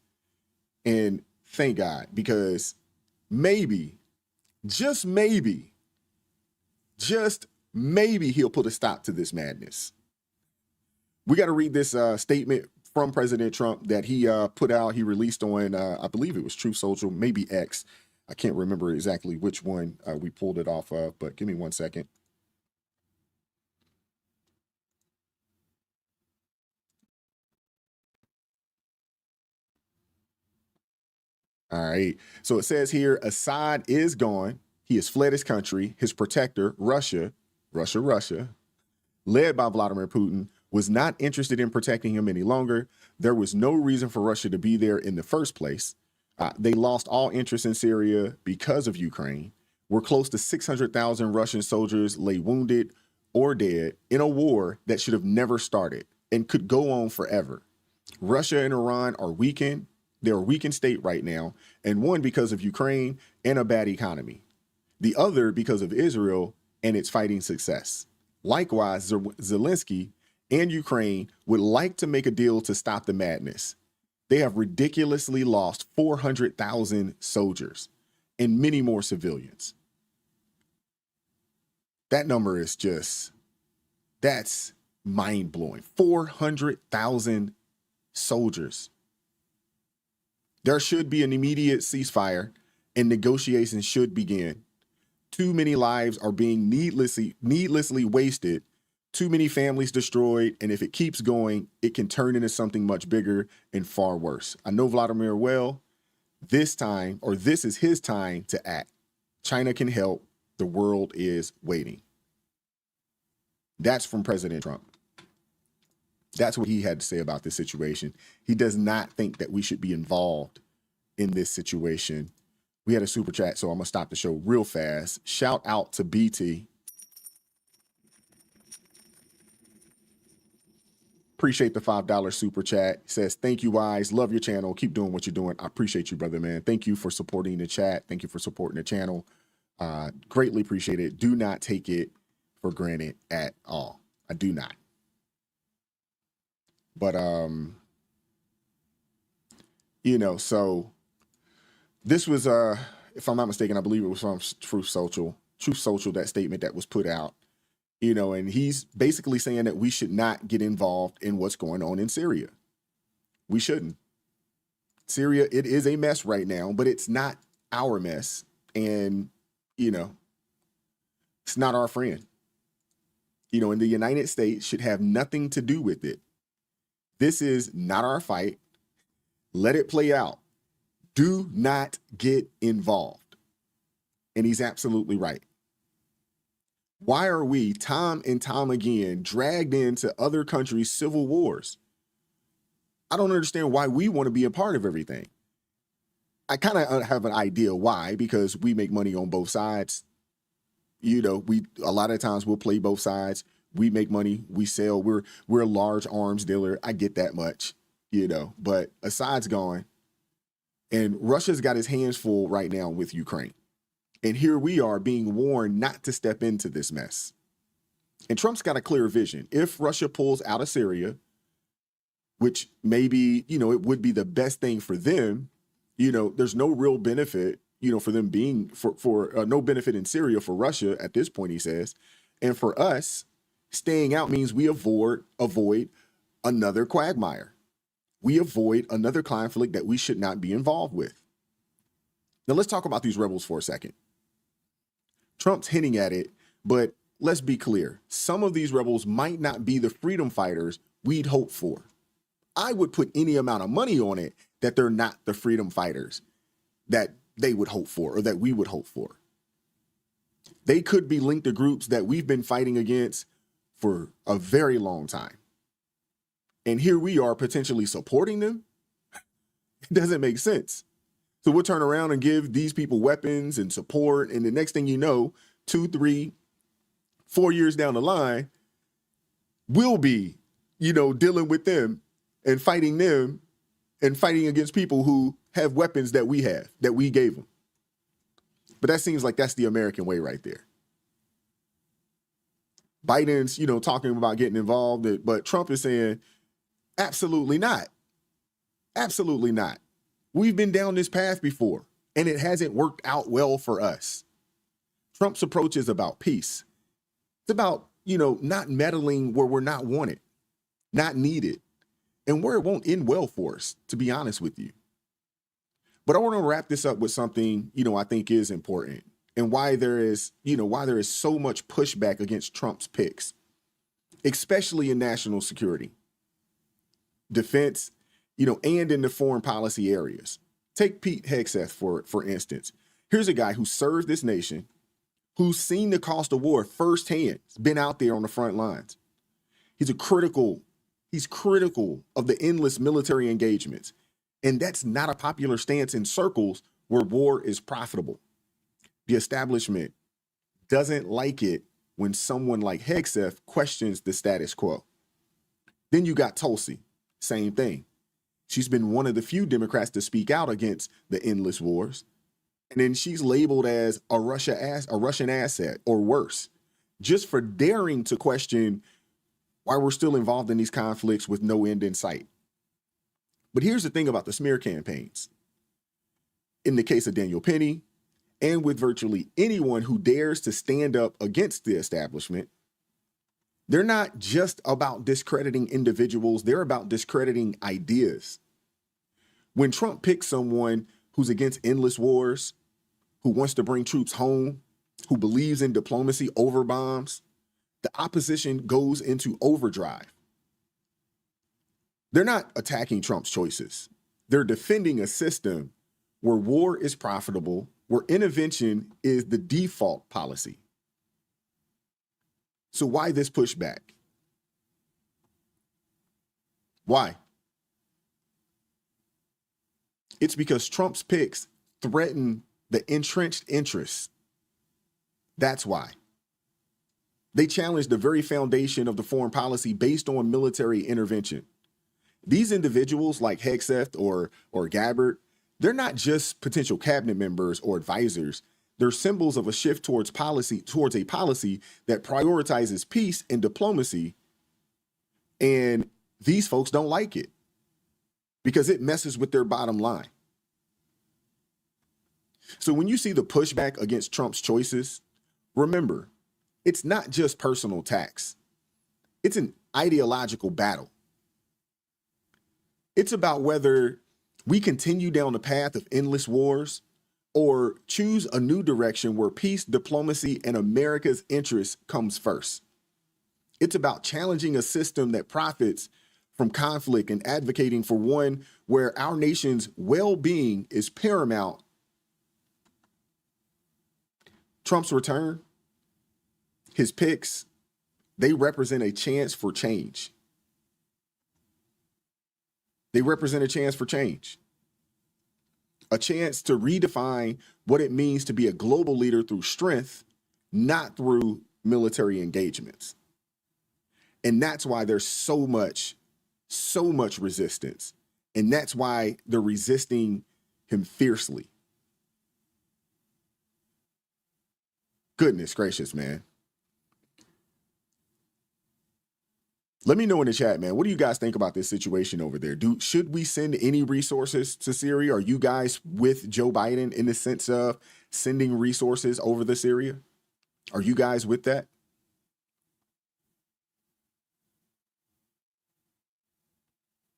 And thank God, because maybe, just maybe he'll put a stop to this madness. We got to read this statement from President Trump that he put out. He released on, I believe it was Truth Social, maybe X. I can't remember exactly which one we pulled it off of, but give me 1 second. All right. So it says here, Assad is gone. He has fled his country. His protector, Russia, led by Vladimir Putin, was not interested in protecting him any longer. There was no reason for Russia to be there in the first place. They lost all interest in Syria because of Ukraine. We're close to 600,000 Russian soldiers lay wounded or dead in a war that should have never started and could go on forever. Russia and Iran are weakened. They're a weakened state right now, and one because of Ukraine and a bad economy. The other because of Israel and its fighting success. Likewise, Zelensky and Ukraine would like to make a deal to stop the madness. They have ridiculously lost 400,000 soldiers and many more civilians. That number is that's mind-blowing. 400,000 soldiers. There should be an immediate ceasefire and negotiations should begin. Too many lives are being needlessly wasted too many families destroyed, and if it keeps going, it can turn into something much bigger and far worse. I know Vladimir well. This is his time to act. China can help. The world is waiting. That's from President Trump. That's what he had to say about this situation. He does not think that we should be involved in this situation. We had a super chat, so I'm going to stop the show real fast. Shout out to BT. Appreciate the $5 super chat. Says, thank you, Wise. Love your channel. Keep doing what you're doing. I appreciate you, brother, man. Thank you for supporting the chat. Thank you for supporting the channel. Greatly appreciate it. Do not take it for granted at all. I do not. But, so this was, if I'm not mistaken, I believe it was from Truth Social, that statement that was put out, and he's basically saying that we should not get involved in what's going on in Syria. We shouldn't. Syria, it is a mess right now, but it's not our mess. And, it's not our friend. And the United States should have nothing to do with it. This is not our fight. Let it play out. Do not get involved. And he's absolutely right. Why are we time and time again dragged into other countries' civil wars? I don't understand why we want to be a part of everything. I kind of have an idea why, because we make money on both sides. A lot of times we'll play both sides. We make money, we sell, we're a large arms dealer. I get that much, but Assad's gone and Russia's got his hands full right now with Ukraine. And here we are being warned not to step into this mess. And Trump's got a clear vision. If Russia pulls out of Syria, which maybe, it would be the best thing for them, there's no real benefit, for them being for no benefit in Syria for Russia at this point, he says. And for us, staying out means we avoid another quagmire. We avoid another conflict that we should not be involved with. Now, let's talk about these rebels for a second. Trump's hinting at it, but let's be clear. Some of these rebels might not be the freedom fighters we'd hope for. I would put any amount of money on it that they're not the freedom fighters that they would hope for or that we would hope for. They could be linked to groups that we've been fighting against for a very long time. And here we are potentially supporting them. It doesn't make sense. So we'll turn around and give these people weapons and support. And the next thing you know, 2, 3, 4 years down the line, we'll be, dealing with them and fighting against people who have weapons that we have, that we gave them. But that seems like that's the American way right there. Biden's, talking about getting involved, but Trump is saying, absolutely not. Absolutely not. We've been down this path before, and it hasn't worked out well for us. Trump's approach is about peace. It's about, not meddling where we're not wanted, not needed, and where it won't end well for us, to be honest with you. But I want to wrap this up with something, I think is important, and why there is so much pushback against Trump's picks, especially in national security, defense, and in the foreign policy areas. Take Pete Hegseth, for instance. Here's a guy who served this nation, who's seen the cost of war firsthand, has been out there on the front lines. He's critical of the endless military engagements. And that's not a popular stance in circles where war is profitable. The establishment doesn't like it when someone like Hegseth questions the status quo. Then you got Tulsi, same thing. She's been one of the few Democrats to speak out against the endless wars. And then she's labeled as a Russian asset or worse, just for daring to question why we're still involved in these conflicts with no end in sight. But here's the thing about the smear campaigns. In the case of Daniel Penny, and with virtually anyone who dares to stand up against the establishment, they're not just about discrediting individuals, they're about discrediting ideas. When Trump picks someone who's against endless wars, who wants to bring troops home, who believes in diplomacy over bombs, the opposition goes into overdrive. They're not attacking Trump's choices. They're defending a system where war is profitable, where intervention is the default policy. So why this pushback? Why? It's because Trump's picks threaten the entrenched interests. That's why. They challenge the very foundation of the foreign policy based on military intervention. These individuals like Hegseth or Gabbard, they're not just potential cabinet members or advisors. They're symbols of a shift towards a policy that prioritizes peace and diplomacy. And these folks don't like it because it messes with their bottom line. So when you see the pushback against Trump's choices, remember, it's not just personal attacks. It's an ideological battle. It's about whether we continue down the path of endless wars or choose a new direction where peace, diplomacy, and America's interests comes first. It's about challenging a system that profits from conflict and advocating for one where our nation's well-being is paramount. Trump's return, his picks, they represent a chance for change. They represent a chance for change. A chance to redefine what it means to be a global leader through strength, not through military engagements. And that's why there's so much resistance. And that's why they're resisting him fiercely. Goodness gracious, man. Let me know in the chat, man. What do you guys think about this situation over there? Should we send any resources to Syria? Are you guys with Joe Biden in the sense of sending resources over to Syria? Are you guys with that?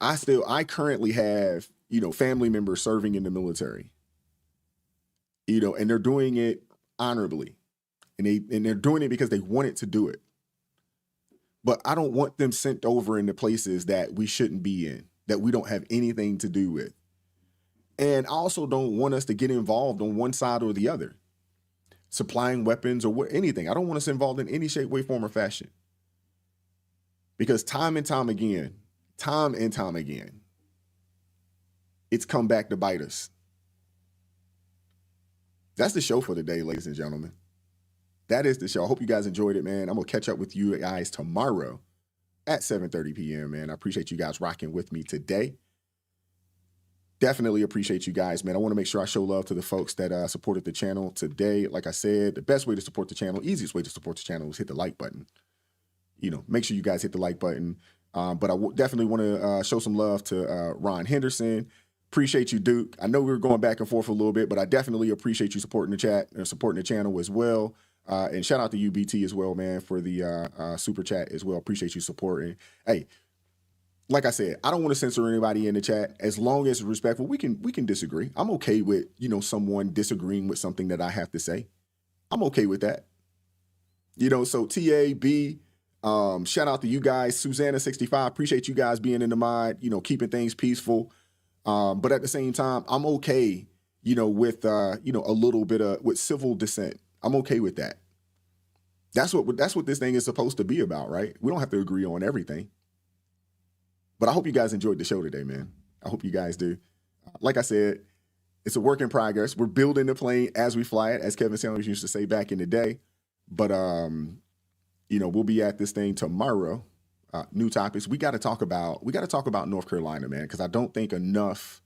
I currently have, family members serving in the military, and they're doing it honorably, and they're doing it because they wanted to do it. But I don't want them sent over into places that we shouldn't be in, that we don't have anything to do with. And I also don't want us to get involved on one side or the other, supplying weapons or anything. I don't want us involved in any shape, way, form, or fashion. Because time and time again, it's come back to bite us. That's the show for today, ladies and gentlemen. That is the show. I hope you guys enjoyed it, man. I'm going to catch up with you guys tomorrow at 7:30 p.m., man. I appreciate you guys rocking with me today. Definitely appreciate you guys, man. I want to make sure I show love to the folks that supported the channel today. Like I said, the best way to support the channel, easiest way to support the channel is hit the like button. Make sure you guys hit the like button. But I definitely want to show some love to Ron Henderson. Appreciate you, Duke. I know we were going back and forth a little bit, but I definitely appreciate you supporting the chat and supporting the channel as well. And shout out to UBT as well, man, for the super chat as well. Appreciate you supporting. Hey, like I said, I don't want to censor anybody in the chat. As long as it's respectful, we can disagree. I'm okay with, someone disagreeing with something that I have to say. I'm okay with that. So TAB, shout out to you guys. Susanna65, appreciate you guys being in the mod, keeping things peaceful. But at the same time, I'm okay, with, a little bit of with civil dissent. I'm okay with that. That's what this thing is supposed to be about, right? We don't have to agree on everything. But I hope you guys enjoyed the show today, man. I hope you guys do. Like I said, it's a work in progress. We're building the plane as we fly it, as Kevin Samuels used to say back in the day. But, we'll be at this thing tomorrow. New topics. We got to talk about North Carolina, man, because I don't think enough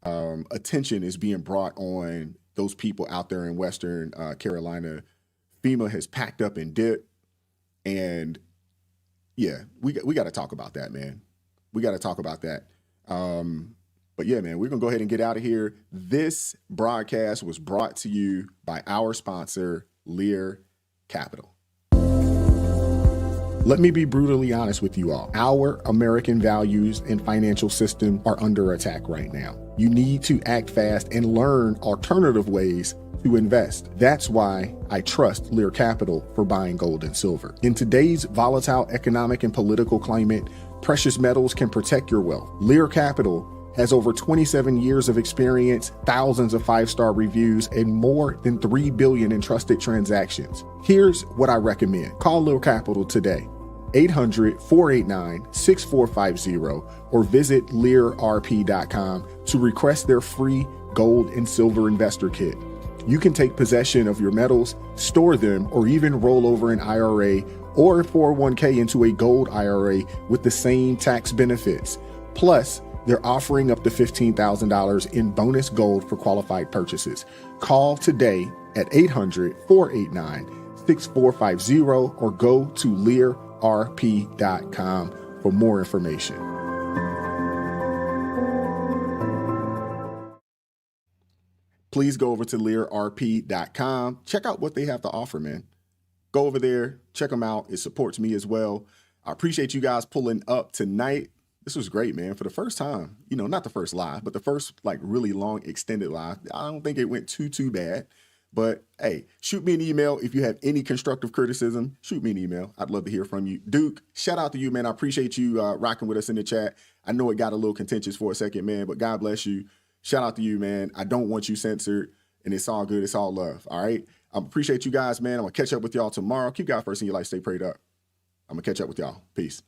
attention is being brought on those people out there in Western Carolina. FEMA has packed up and dipped. And yeah, we got to talk about that, man. We got to talk about that. But yeah, man, we're going to go ahead and get out of here. This broadcast was brought to you by our sponsor, Lear Capital. Let me be brutally honest with you all. Our American values and financial system are under attack right now. You need to act fast and learn alternative ways to invest. That's why I trust Lear Capital for buying gold and silver. In today's volatile economic and political climate, precious metals can protect your wealth. Lear Capital has over 27 years of experience, thousands of 5-star reviews, and more than 3 billion in trusted transactions. Here's what I recommend. Call Lear Capital today. 800-489-6450 or visit learrp.com to request their free gold and silver investor kit. You can take possession of your metals, store them, or even roll over an IRA or a 401k into a gold IRA with the same tax benefits. Plus, they're offering up to $15,000 in bonus gold for qualified purchases. Call today at 800-489-6450 or go to learrp.com for more information. Please go over to learrp.com. Check out what they have to offer, man. Go over there, check them out. It supports me as well. I appreciate you guys pulling up tonight. This was great, man. For the first time, not the first live, but the first really long extended live. I don't think it went too bad. But hey, shoot me an email if you have any constructive criticism. Shoot me an email. I'd love to hear from you. Duke, shout out to you, man. I appreciate you rocking with us in the chat. I know it got a little contentious for a second, man, but God bless you. Shout out to you, man. I don't want you censored, and it's all good. It's all love. All right. I appreciate you guys, man. I'm gonna catch up with y'all tomorrow. Keep God first in your life. Stay prayed up. I'm gonna catch up with y'all. Peace.